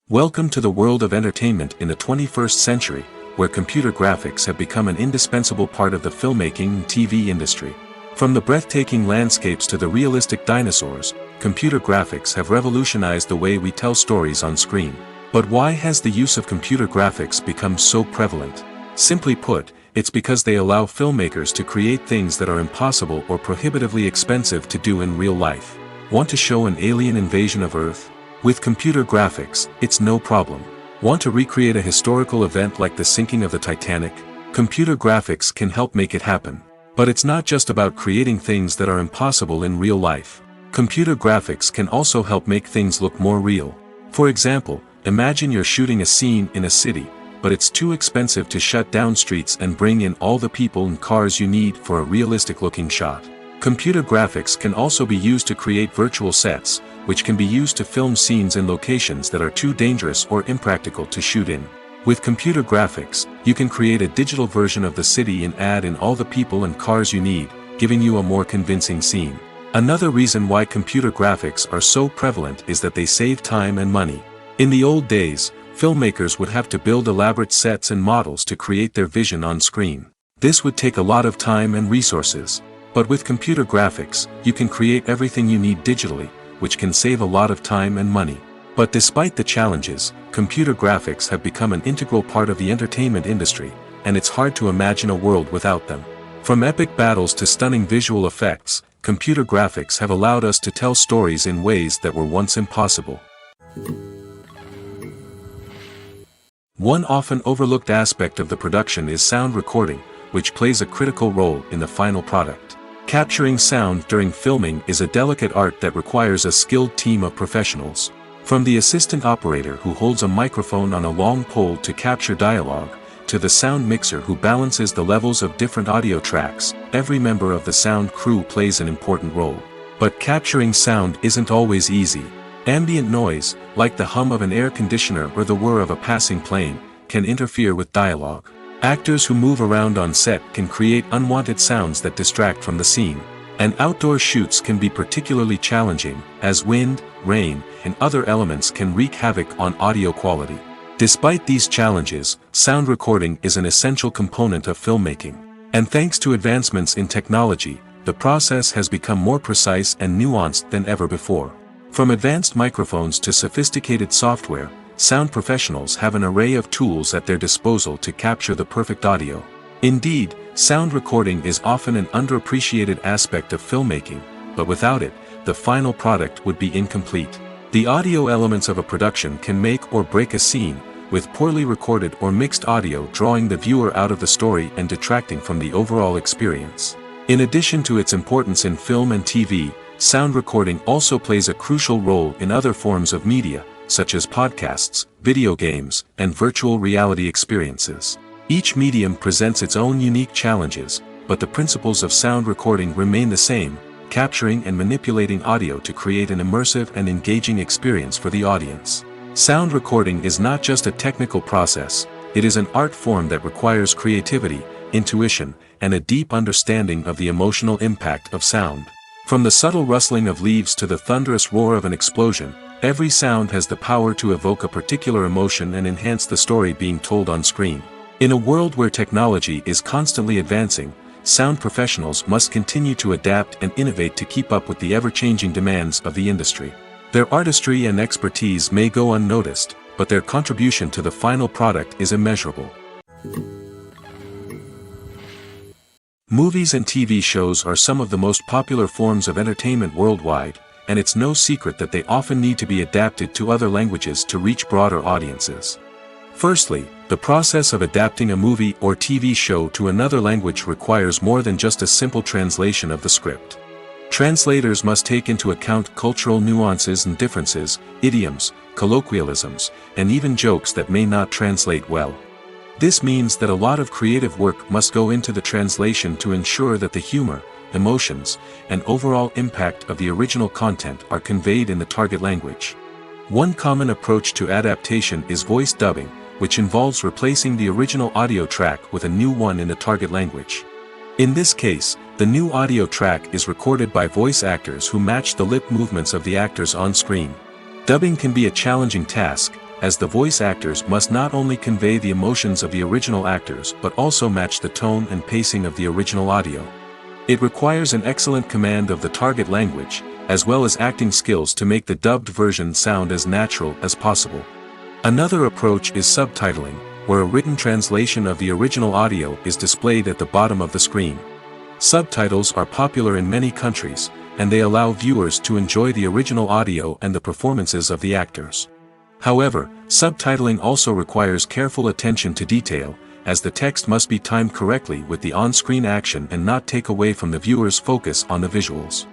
Welcome to the world of entertainment in the 21st century, where computer graphics have become an indispensable part of the filmmaking and TV industry. From the breathtaking landscapes to the realistic dinosaurs, computer graphics have revolutionized the way we tell stories on screen. But why has the use of computer graphics become so prevalent? Simply put, it's because they allow filmmakers to create things that are impossible or prohibitively expensive to do in real life. Want to show an alien invasion of Earth? With computer graphics, it's no problem. Want to recreate a historical event like the sinking of the Titanic? Computer graphics can help make it happen. But it's not just about creating things that are impossible in real life. Computer graphics can also help make things look more real. For example, imagine you're shooting a scene in a city, but it's too expensive to shut down streets and bring in all the people and cars you need for a realistic-looking shot. Computer graphics can also be used to create virtual sets, which can be used to film scenes in locations that are too dangerous or impractical to shoot in. With computer graphics, you can create a digital version of the city and add in all the people and cars you need, giving you a more convincing scene. Another reason why computer graphics are so prevalent is that they save time and money. In the old days, filmmakers would have to build elaborate sets and models to create their vision on screen. This would take a lot of time and resources. But with computer graphics, you can create everything you need digitally, which can save a lot of time and money. But despite the challenges, computer graphics have become an integral part of the entertainment industry, and it's hard to imagine a world without them. From epic battles to stunning visual effects, computer graphics have allowed us to tell stories in ways that were once impossible. One often overlooked aspect of the production is sound recording, which plays a critical role in the final product. Capturing sound during filming is a delicate art that requires a skilled team of professionals. From the assistant operator who holds a microphone on a long pole to capture dialogue, to the sound mixer who balances the levels of different audio tracks, every member of the sound crew plays an important role. But capturing sound isn't always easy. Ambient noise, like the hum of an air conditioner or the whir of a passing plane, can interfere with dialogue. Actors who move around on set can create unwanted sounds that distract from the scene. And outdoor shoots can be particularly challenging, as wind, rain, and other elements can wreak havoc on audio quality. Despite these challenges, sound recording is an essential component of filmmaking. And thanks to advancements in technology, the process has become more precise and nuanced than ever before. From advanced microphones to sophisticated software, sound professionals have an array of tools at their disposal to capture the perfect audio. Indeed, sound recording is often an underappreciated aspect of filmmaking, but without it, the final product would be incomplete. The audio elements of a production can make or break a scene, with poorly recorded or mixed audio drawing the viewer out of the story and detracting from the overall experience. In addition to its importance in film and TV, sound recording also plays a crucial role in other forms of media, such as podcasts, video games, and virtual reality experiences. Each medium presents its own unique challenges, but the principles of sound recording remain the same, capturing and manipulating audio to create an immersive and engaging experience for the audience. Sound recording is not just a technical process, it is an art form that requires creativity, intuition, and a deep understanding of the emotional impact of sound. From the subtle rustling of leaves to the thunderous roar of an explosion, every sound has the power to evoke a particular emotion and enhance the story being told on screen. In a world where technology is constantly advancing, sound professionals must continue to adapt and innovate to keep up with the ever-changing demands of the industry. Their artistry and expertise may go unnoticed, but their contribution to the final product is immeasurable. Movies and TV shows are some of the most popular forms of entertainment worldwide, and it's no secret that they often need to be adapted to other languages to reach broader audiences. Firstly, the process of adapting a movie or TV show to another language requires more than just a simple translation of the script. Translators must take into account cultural nuances and differences, idioms, colloquialisms, and even jokes that may not translate well. This means that a lot of creative work must go into the translation to ensure that the humor, emotions, and overall impact of the original content are conveyed in the target language. One common approach to adaptation is voice dubbing, which involves replacing the original audio track with a new one in the target language. In this case, the new audio track is recorded by voice actors who match the lip movements of the actors on screen. Dubbing can be a challenging task, as the voice actors must not only convey the emotions of the original actors but also match the tone and pacing of the original audio. It requires an excellent command of the target language, as well as acting skills to make the dubbed version sound as natural as possible. Another approach is subtitling, where a written translation of the original audio is displayed at the bottom of the screen. Subtitles are popular in many countries, and they allow viewers to enjoy the original audio and the performances of the actors. However, subtitling also requires careful attention to detail, as the text must be timed correctly with the on-screen action and not take away from the viewer's focus on the visuals.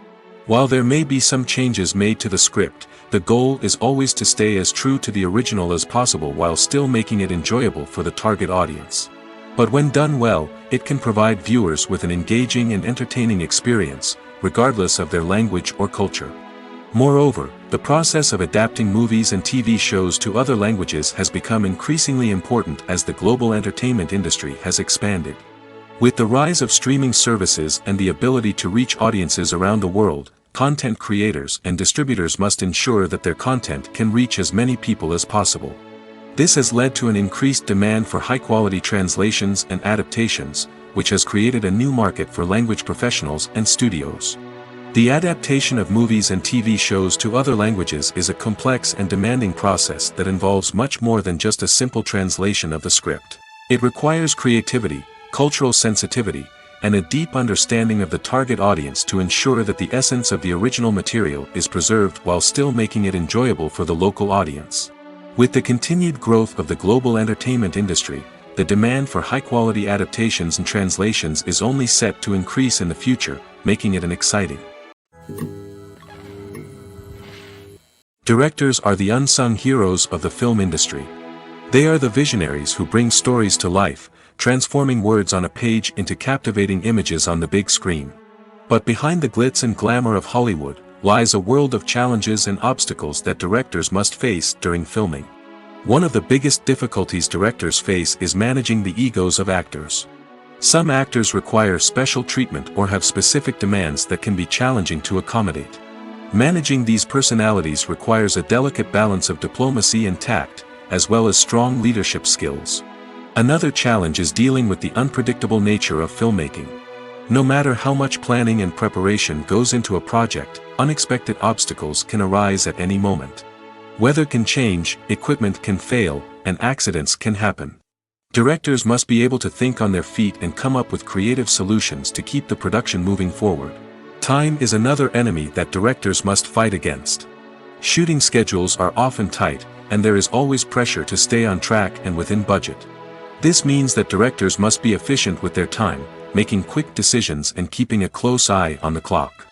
While there may be some changes made to the script, the goal is always to stay as true to the original as possible while still making it enjoyable for the target audience. But when done well, it can provide viewers with an engaging and entertaining experience, regardless of their language or culture. Moreover, the process of adapting movies and TV shows to other languages has become increasingly important as the global entertainment industry has expanded. With the rise of streaming services and the ability to reach audiences around the world, content creators and distributors must ensure that their content can reach as many people as possible. This has led to an increased demand for high-quality translations and adaptations, which has created a new market for language professionals and studios. The adaptation of movies and TV shows to other languages is a complex and demanding process that involves much more than just a simple translation of the script. It requires creativity, cultural sensitivity, and a deep understanding of the target audience to ensure that the essence of the original material is preserved while still making it enjoyable for the local audience. With the continued growth of the global entertainment industry, the demand for high-quality adaptations and translations is only set to increase in the future, making it an exciting. Directors are the unsung heroes of the film industry. They are the visionaries who bring stories to life, transforming words on a page into captivating images on the big screen. But behind the glitz and glamour of Hollywood lies a world of challenges and obstacles that directors must face during filming. One of the biggest difficulties directors face is managing the egos of actors. Some actors require special treatment or have specific demands that can be challenging to accommodate. Managing these personalities requires a delicate balance of diplomacy and tact, as well as strong leadership skills. Another challenge is dealing with the unpredictable nature of filmmaking. No matter how much planning and preparation goes into a project, unexpected obstacles can arise at any moment. Weather can change, equipment can fail, and accidents can happen. Directors must be able to think on their feet and come up with creative solutions to keep the production moving forward. Time is another enemy that directors must fight against. Shooting schedules are often tight, and there is always pressure to stay on track and within budget. This means that directors must be efficient with their time, making quick decisions and keeping a close eye on the clock.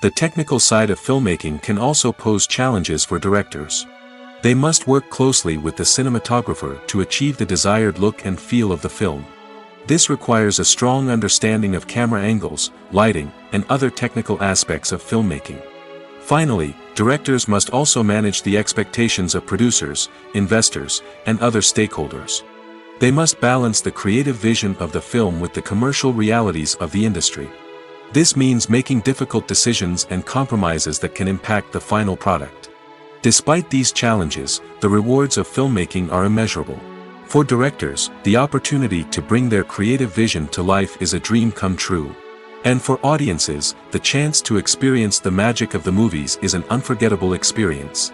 The technical side of filmmaking can also pose challenges for directors. They must work closely with the cinematographer to achieve the desired look and feel of the film. This requires a strong understanding of camera angles, lighting, and other technical aspects of filmmaking. Finally, directors must also manage the expectations of producers, investors, and other stakeholders. They must balance the creative vision of the film with the commercial realities of the industry. This means making difficult decisions and compromises that can impact the final product. Despite these challenges, the rewards of filmmaking are immeasurable. For directors, the opportunity to bring their creative vision to life is a dream come true. And for audiences, the chance to experience the magic of the movies is an unforgettable experience.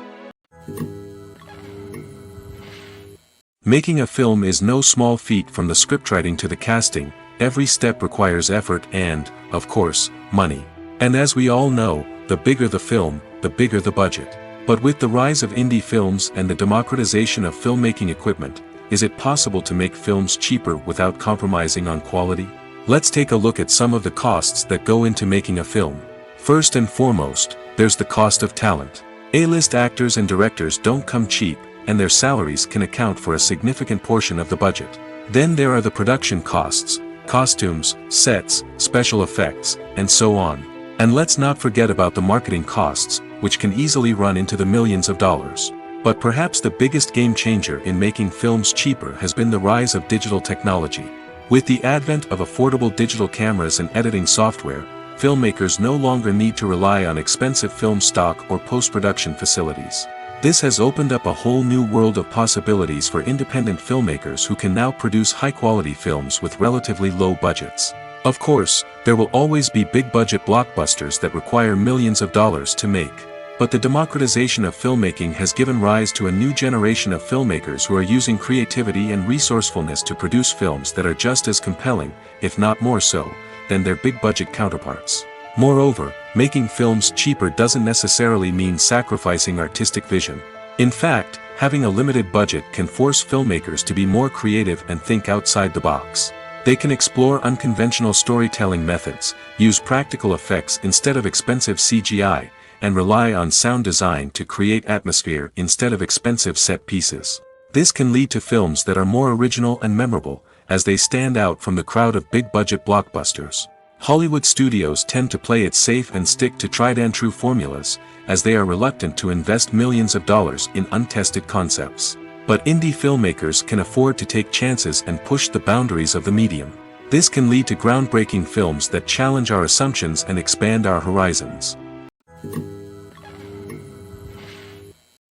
Making a film is no small feat. From the scriptwriting to the casting, every step requires effort and, of course, money. And as we all know, the bigger the film, the bigger the budget. But with the rise of indie films and the democratization of filmmaking equipment, is it possible to make films cheaper without compromising on quality? Let's take a look at some of the costs that go into making a film. First and foremost, there's the cost of talent. A-list actors and directors don't come cheap, and their salaries can account for a significant portion of the budget. Then there are the production costs, costumes, sets, special effects, and so on. And let's not forget about the marketing costs, which can easily run into the millions of dollars. But perhaps the biggest game changer in making films cheaper has been the rise of digital technology. With the advent of affordable digital cameras and editing software, filmmakers no longer need to rely on expensive film stock or post-production facilities. This has opened up a whole new world of possibilities for independent filmmakers who can now produce high-quality films with relatively low budgets. Of course, there will always be big-budget blockbusters that require millions of dollars to make. But the democratization of filmmaking has given rise to a new generation of filmmakers who are using creativity and resourcefulness to produce films that are just as compelling, if not more so, than their big-budget counterparts. Moreover, making films cheaper doesn't necessarily mean sacrificing artistic vision. In fact, having a limited budget can force filmmakers to be more creative and think outside the box. They can explore unconventional storytelling methods, use practical effects instead of expensive CGI, and rely on sound design to create atmosphere instead of expensive set pieces. This can lead to films that are more original and memorable, as they stand out from the crowd of big-budget blockbusters. Hollywood studios tend to play it safe and stick to tried-and-true formulas, as they are reluctant to invest millions of dollars in untested concepts. But indie filmmakers can afford to take chances and push the boundaries of the medium. This can lead to groundbreaking films that challenge our assumptions and expand our horizons.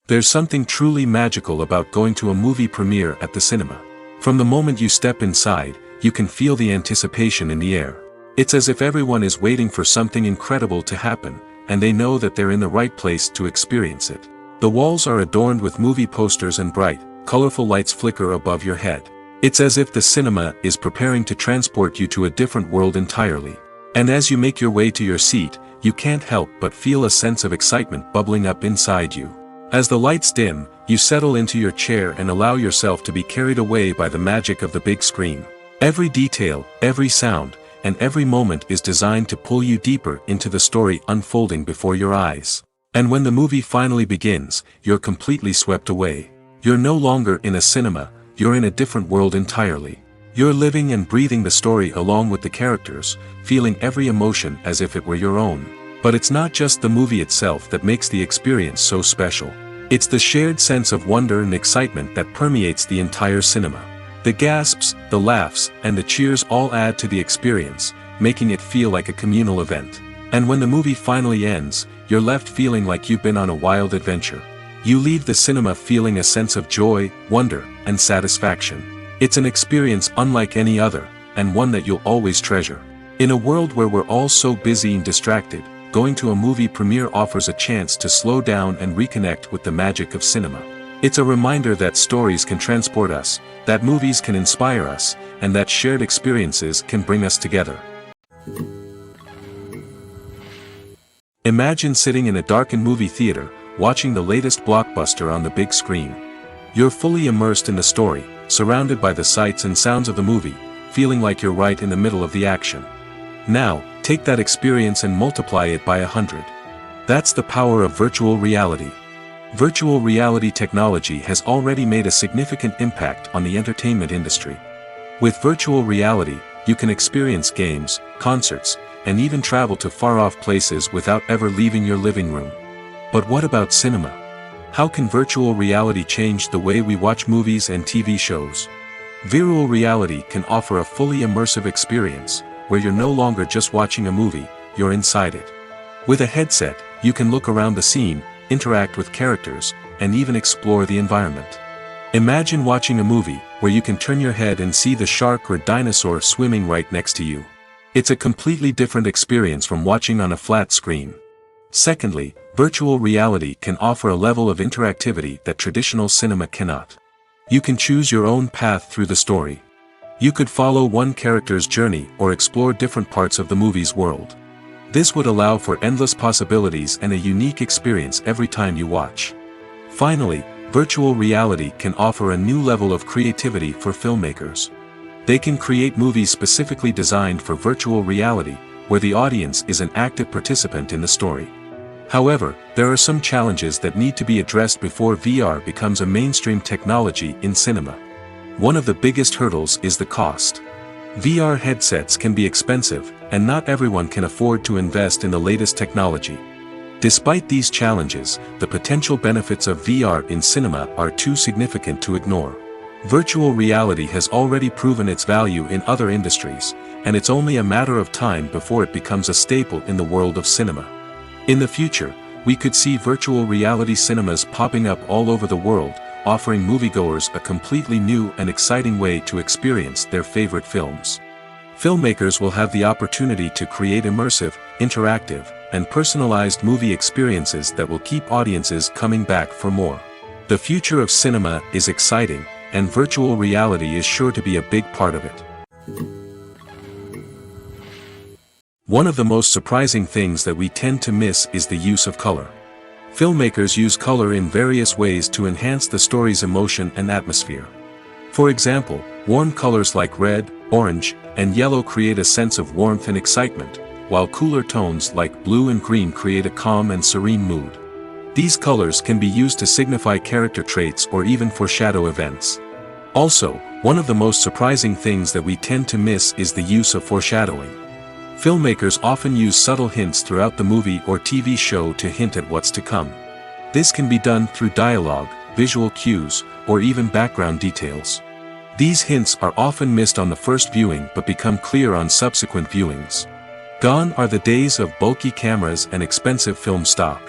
There's something truly magical about going to a movie premiere at the cinema. From the moment you step inside, you can feel the anticipation in the air. It's as if everyone is waiting for something incredible to happen, and they know that they're in the right place to experience it. The walls are adorned with movie posters and bright, colorful lights flicker above your head. It's as if the cinema is preparing to transport you to a different world entirely. And as you make your way to your seat, you can't help but feel a sense of excitement bubbling up inside you. As the lights dim, you settle into your chair and allow yourself to be carried away by the magic of the big screen. Every detail, every sound, and every moment is designed to pull you deeper into the story unfolding before your eyes. And when the movie finally begins, you're completely swept away. You're no longer in a cinema, you're in a different world entirely. You're living and breathing the story along with the characters, feeling every emotion as if it were your own. But it's not just the movie itself that makes the experience so special. It's the shared sense of wonder and excitement that permeates the entire cinema. The gasps, the laughs, and the cheers all add to the experience, making it feel like a communal event. And when the movie finally ends, you're left feeling like you've been on a wild adventure. You leave the cinema feeling a sense of joy, wonder, and satisfaction. It's an experience unlike any other, and one that you'll always treasure. In a world where we're all so busy and distracted, going to a movie premiere offers a chance to slow down and reconnect with the magic of cinema. It's a reminder that stories can transport us, that movies can inspire us, and that shared experiences can bring us together. Imagine sitting in a darkened movie theater, watching the latest blockbuster on the big screen. You're fully immersed in the story, surrounded by the sights and sounds of the movie, feeling like you're right in the middle of the action. Now, take that experience and multiply it by 100. That's the power of virtual reality. Virtual reality technology has already made a significant impact on the entertainment industry. With virtual reality, you can experience games, concerts, and even travel to far-off places without ever leaving your living room. But what about cinema? How can virtual reality change the way we watch movies and TV shows? Virtual reality can offer a fully immersive experience, where you're no longer just watching a movie, you're inside it. With a headset, you can look around the scene, interact with characters, and even explore the environment. Imagine watching a movie where you can turn your head and see the shark or dinosaur swimming right next to you. It's a completely different experience from watching on a flat screen. Secondly, virtual reality can offer a level of interactivity that traditional cinema cannot. You can choose your own path through the story. You could follow one character's journey or explore different parts of the movie's world. This would allow for endless possibilities and a unique experience every time you watch. Finally, virtual reality can offer a new level of creativity for filmmakers. They can create movies specifically designed for virtual reality, where the audience is an active participant in the story. However, there are some challenges that need to be addressed before VR becomes a mainstream technology in cinema. One of the biggest hurdles is the cost. VR headsets can be expensive, and not everyone can afford to invest in the latest technology. Despite these challenges, the potential benefits of VR in cinema are too significant to ignore. Virtual reality has already proven its value in other industries, and it's only a matter of time before it becomes a staple in the world of cinema. In the future, we could see virtual reality cinemas popping up all over the world, offering moviegoers a completely new and exciting way to experience their favorite films. Filmmakers will have the opportunity to create immersive, interactive, and personalized movie experiences that will keep audiences coming back for more. The future of cinema is exciting, and virtual reality is sure to be a big part of it. One of the most surprising things that we tend to miss is the use of color. Filmmakers use color in various ways to enhance the story's emotion and atmosphere. For example, warm colors like red, orange, and yellow create a sense of warmth and excitement, while cooler tones like blue and green create a calm and serene mood. These colors can be used to signify character traits or even foreshadow events. Also, one of the most surprising things that we tend to miss is the use of foreshadowing. Filmmakers often use subtle hints throughout the movie or TV show to hint at what's to come. This can be done through dialogue, visual cues, or even background details. These hints are often missed on the first viewing but become clear on subsequent viewings. Gone are the days of bulky cameras and expensive film stock.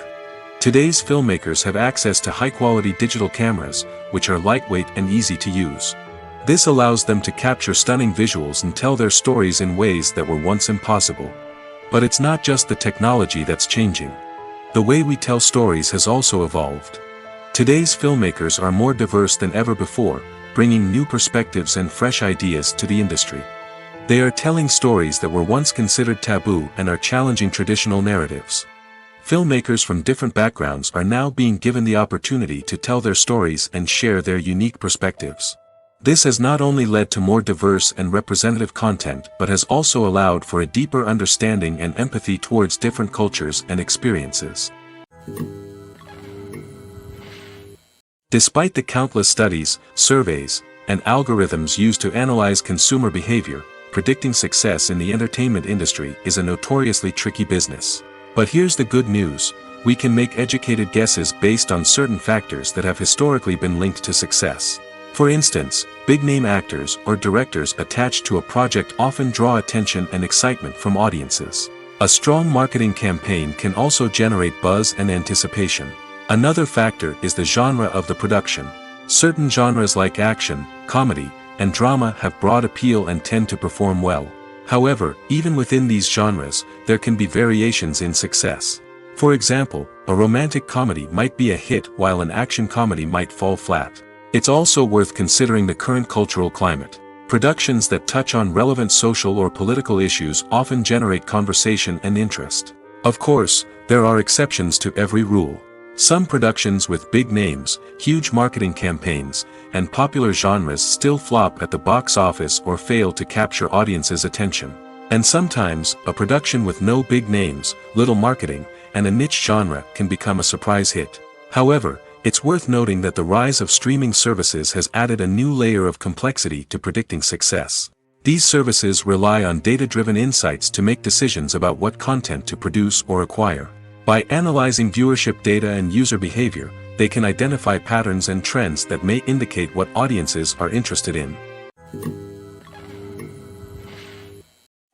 Today's filmmakers have access to high-quality digital cameras, which are lightweight and easy to use. This allows them to capture stunning visuals and tell their stories in ways that were once impossible. But it's not just the technology that's changing. The way we tell stories has also evolved. Today's filmmakers are more diverse than ever before, bringing new perspectives and fresh ideas to the industry. They are telling stories that were once considered taboo and are challenging traditional narratives. Filmmakers from different backgrounds are now being given the opportunity to tell their stories and share their unique perspectives. This has not only led to more diverse and representative content but has also allowed for a deeper understanding and empathy towards different cultures and experiences. Despite the countless studies, surveys, and algorithms used to analyze consumer behavior, predicting success in the entertainment industry is a notoriously tricky business. But here's the good news: we can make educated guesses based on certain factors that have historically been linked to success. For instance, big-name actors or directors attached to a project often draw attention and excitement from audiences. A strong marketing campaign can also generate buzz and anticipation. Another factor is the genre of the production. Certain genres like action, comedy, and drama have broad appeal and tend to perform well. However, even within these genres, there can be variations in success. For example, a romantic comedy might be a hit while an action comedy might fall flat. It's also worth considering the current cultural climate. Productions that touch on relevant social or political issues often generate conversation and interest. Of course, there are exceptions to every rule. Some productions with big names, huge marketing campaigns, and popular genres still flop at the box office or fail to capture audiences' attention. And sometimes, a production with no big names, little marketing, and a niche genre can become a surprise hit. However, it's worth noting that the rise of streaming services has added a new layer of complexity to predicting success. These services rely on data-driven insights to make decisions about what content to produce or acquire. By analyzing viewership data and user behavior, they can identify patterns and trends that may indicate what audiences are interested in.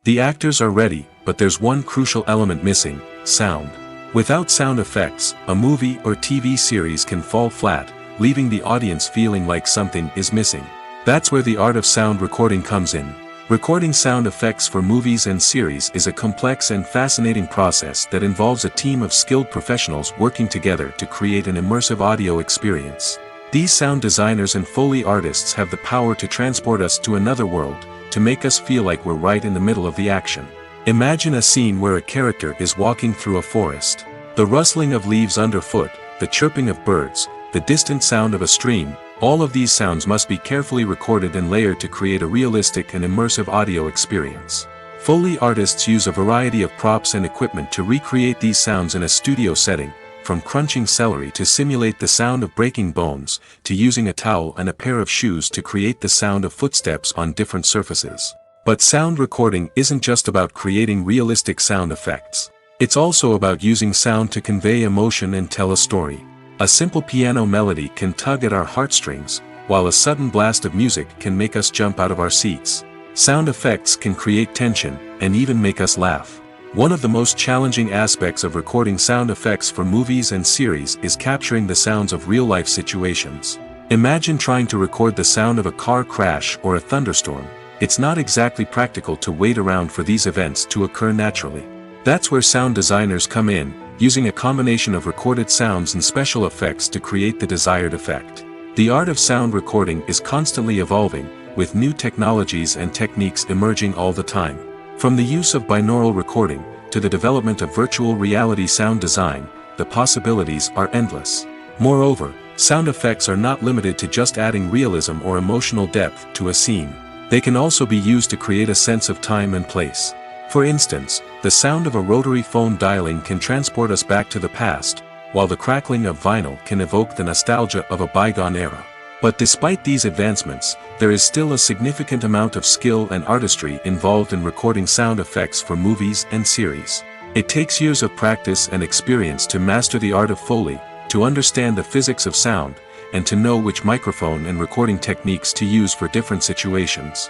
The actors are ready, but there's one crucial element missing: sound. Without sound effects, a movie or TV series can fall flat, leaving the audience feeling like something is missing. That's where the art of sound recording comes in. Recording sound effects for movies and series is a complex and fascinating process that involves a team of skilled professionals working together to create an immersive audio experience. These sound designers and Foley artists have the power to transport us to another world, to make us feel like we're right in the middle of the action. Imagine a scene where a character is walking through a forest. The rustling of leaves underfoot, the chirping of birds, the distant sound of a stream, all of these sounds must be carefully recorded and layered to create a realistic and immersive audio experience. Foley artists use a variety of props and equipment to recreate these sounds in a studio setting, from crunching celery to simulate the sound of breaking bones, to using a towel and a pair of shoes to create the sound of footsteps on different surfaces. But sound recording isn't just about creating realistic sound effects. It's also about using sound to convey emotion and tell a story. A simple piano melody can tug at our heartstrings, while a sudden blast of music can make us jump out of our seats. Sound effects can create tension, and even make us laugh. One of the most challenging aspects of recording sound effects for movies and series is capturing the sounds of real-life situations. Imagine trying to record the sound of a car crash or a thunderstorm. It's not exactly practical to wait around for these events to occur naturally. That's where sound designers come in, using a combination of recorded sounds and special effects to create the desired effect. The art of sound recording is constantly evolving, with new technologies and techniques emerging all the time. From the use of binaural recording, to the development of virtual reality sound design, the possibilities are endless. Moreover, sound effects are not limited to just adding realism or emotional depth to a scene. They can also be used to create a sense of time and place. For instance, the sound of a rotary phone dialing can transport us back to the past, while the crackling of vinyl can evoke the nostalgia of a bygone era. But despite these advancements, there is still a significant amount of skill and artistry involved in recording sound effects for movies and series. It takes years of practice and experience to master the art of Foley, to understand the physics of sound, and to know which microphone and recording techniques to use for different situations.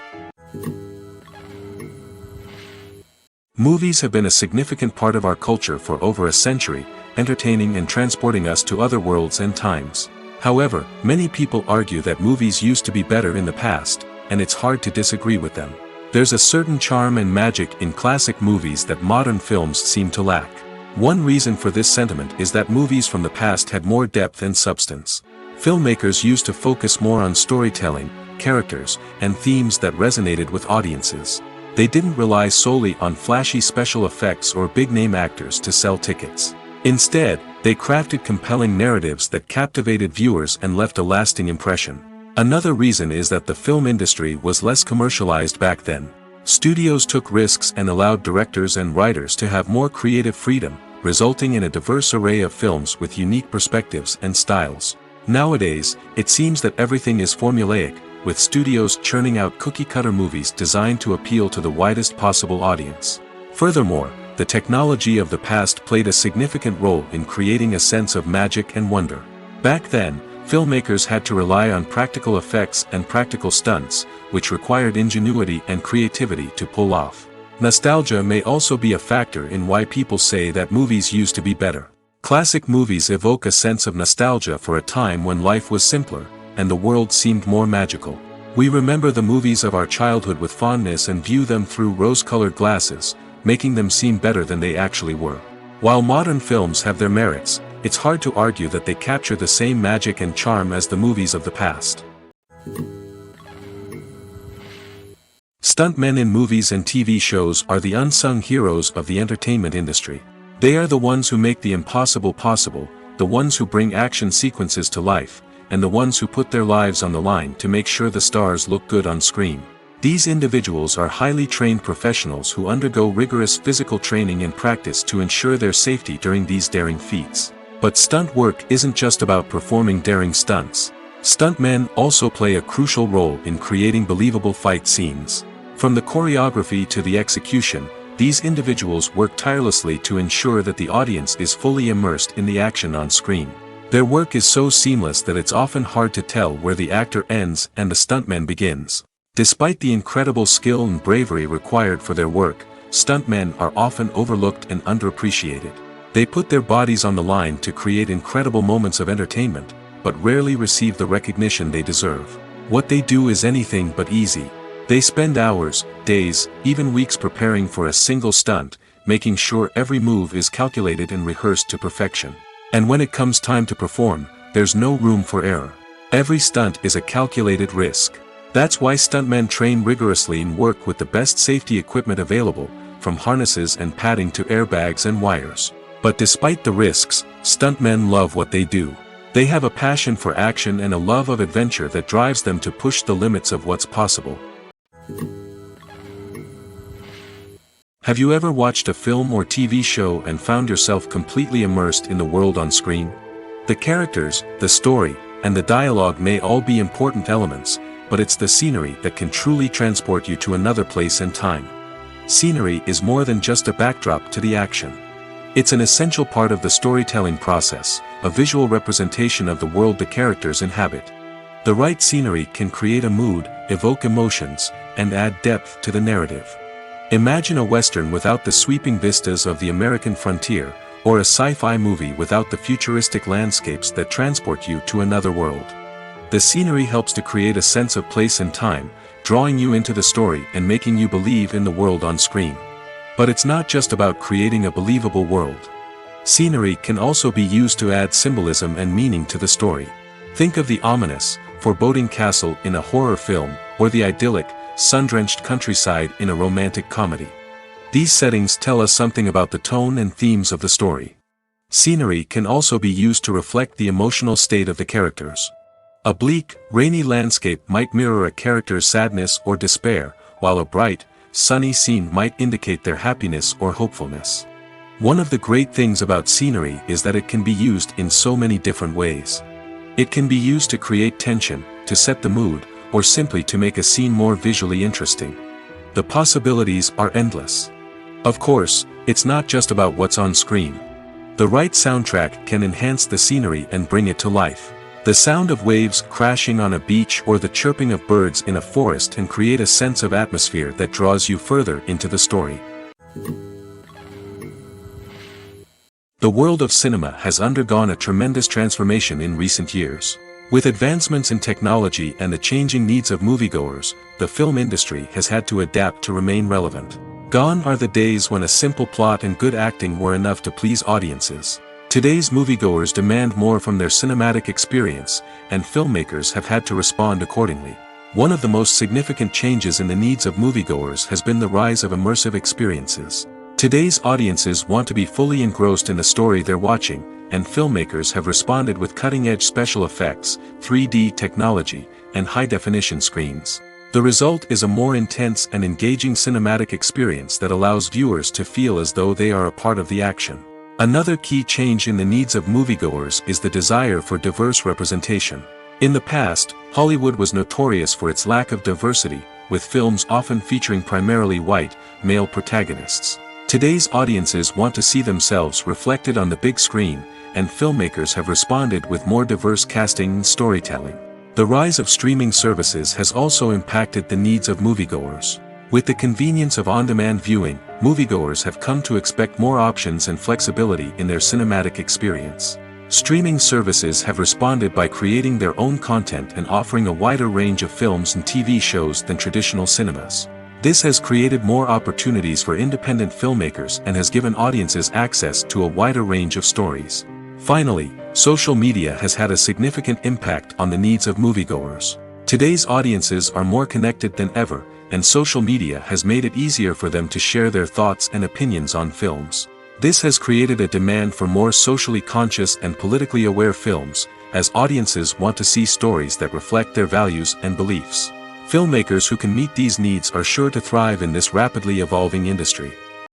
Movies have been a significant part of our culture for over a century, entertaining and transporting us to other worlds and times. However, many people argue that movies used to be better in the past, and it's hard to disagree with them. There's a certain charm and magic in classic movies that modern films seem to lack. One reason for this sentiment is that movies from the past had more depth and substance. Filmmakers used to focus more on storytelling, characters, and themes that resonated with audiences. They didn't rely solely on flashy special effects or big-name actors to sell tickets. Instead, they crafted compelling narratives that captivated viewers and left a lasting impression. Another reason is that the film industry was less commercialized back then. Studios took risks and allowed directors and writers to have more creative freedom, resulting in a diverse array of films with unique perspectives and styles. Nowadays, it seems that everything is formulaic, with studios churning out cookie-cutter movies designed to appeal to the widest possible audience. Furthermore, the technology of the past played a significant role in creating a sense of magic and wonder. Back then, filmmakers had to rely on practical effects and practical stunts, which required ingenuity and creativity to pull off. Nostalgia may also be a factor in why people say that movies used to be better. Classic movies evoke a sense of nostalgia for a time when life was simpler, and the world seemed more magical. We remember the movies of our childhood with fondness and view them through rose-colored glasses, making them seem better than they actually were. While modern films have their merits, it's hard to argue that they capture the same magic and charm as the movies of the past. Stuntmen in movies and TV shows are the unsung heroes of the entertainment industry. They are the ones who make the impossible possible, the ones who bring action sequences to life, and the ones who put their lives on the line to make sure the stars look good on screen. These individuals are highly trained professionals who undergo rigorous physical training and practice to ensure their safety during these daring feats. But stunt work isn't just about performing daring stunts. Stuntmen also play a crucial role in creating believable fight scenes. From the choreography to the execution, these individuals work tirelessly to ensure that the audience is fully immersed in the action on screen. Their work is so seamless that it's often hard to tell where the actor ends and the stuntman begins. Despite the incredible skill and bravery required for their work, stuntmen are often overlooked and underappreciated. They put their bodies on the line to create incredible moments of entertainment, but rarely receive the recognition they deserve. What they do is anything but easy. They spend hours, days, even weeks preparing for a single stunt, making sure every move is calculated and rehearsed to perfection. And when it comes time to perform, there's no room for error. Every stunt is a calculated risk. That's why stuntmen train rigorously and work with the best safety equipment available, from harnesses and padding to airbags and wires. But despite the risks, stuntmen love what they do. They have a passion for action and a love of adventure that drives them to push the limits of what's possible. Have you ever watched a film or TV show and found yourself completely immersed in the world on screen? The characters, the story, and the dialogue may all be important elements, but it's the scenery that can truly transport you to another place and time. Scenery is more than just a backdrop to the action. It's an essential part of the storytelling process, a visual representation of the world the characters inhabit. The right scenery can create a mood, evoke emotions, and add depth to the narrative. Imagine a Western without the sweeping vistas of the American frontier, or a sci-fi movie without the futuristic landscapes that transport you to another world. The scenery helps to create a sense of place and time, drawing you into the story and making you believe in the world on screen. But it's not just about creating a believable world. Scenery can also be used to add symbolism and meaning to the story. Think of the ominous, foreboding castle in a horror film, or the idyllic, sun-drenched countryside in a romantic comedy. These settings tell us something about the tone and themes of the story. Scenery can also be used to reflect the emotional state of the characters. A bleak, rainy landscape might mirror a character's sadness or despair, while a bright, sunny scene might indicate their happiness or hopefulness. One of the great things about scenery is that it can be used in so many different ways. It can be used to create tension, to set the mood, or simply to make a scene more visually interesting. The possibilities are endless. Of course, it's not just about what's on screen. The right soundtrack can enhance the scenery and bring it to life. The sound of waves crashing on a beach or the chirping of birds in a forest can create a sense of atmosphere that draws you further into the story. The world of cinema has undergone a tremendous transformation in recent years. With advancements in technology and the changing needs of moviegoers, the film industry has had to adapt to remain relevant. Gone are the days when a simple plot and good acting were enough to please audiences. Today's moviegoers demand more from their cinematic experience, and filmmakers have had to respond accordingly. One of the most significant changes in the needs of moviegoers has been the rise of immersive experiences. Today's audiences want to be fully engrossed in the story they're watching, and filmmakers have responded with cutting-edge special effects, 3D technology, and high-definition screens. The result is a more intense and engaging cinematic experience that allows viewers to feel as though they are a part of the action. Another key change in the needs of moviegoers is the desire for diverse representation. In the past, Hollywood was notorious for its lack of diversity, with films often featuring primarily white, male protagonists. Today's audiences want to see themselves reflected on the big screen, and filmmakers have responded with more diverse casting and storytelling. The rise of streaming services has also impacted the needs of moviegoers. With the convenience of on-demand viewing, moviegoers have come to expect more options and flexibility in their cinematic experience. Streaming services have responded by creating their own content and offering a wider range of films and TV shows than traditional cinemas. This has created more opportunities for independent filmmakers and has given audiences access to a wider range of stories. Finally, social media has had a significant impact on the needs of moviegoers. Today's audiences are more connected than ever, and social media has made it easier for them to share their thoughts and opinions on films. This has created a demand for more socially conscious and politically aware films, as audiences want to see stories that reflect their values and beliefs. Filmmakers who can meet these needs are sure to thrive in this rapidly evolving industry.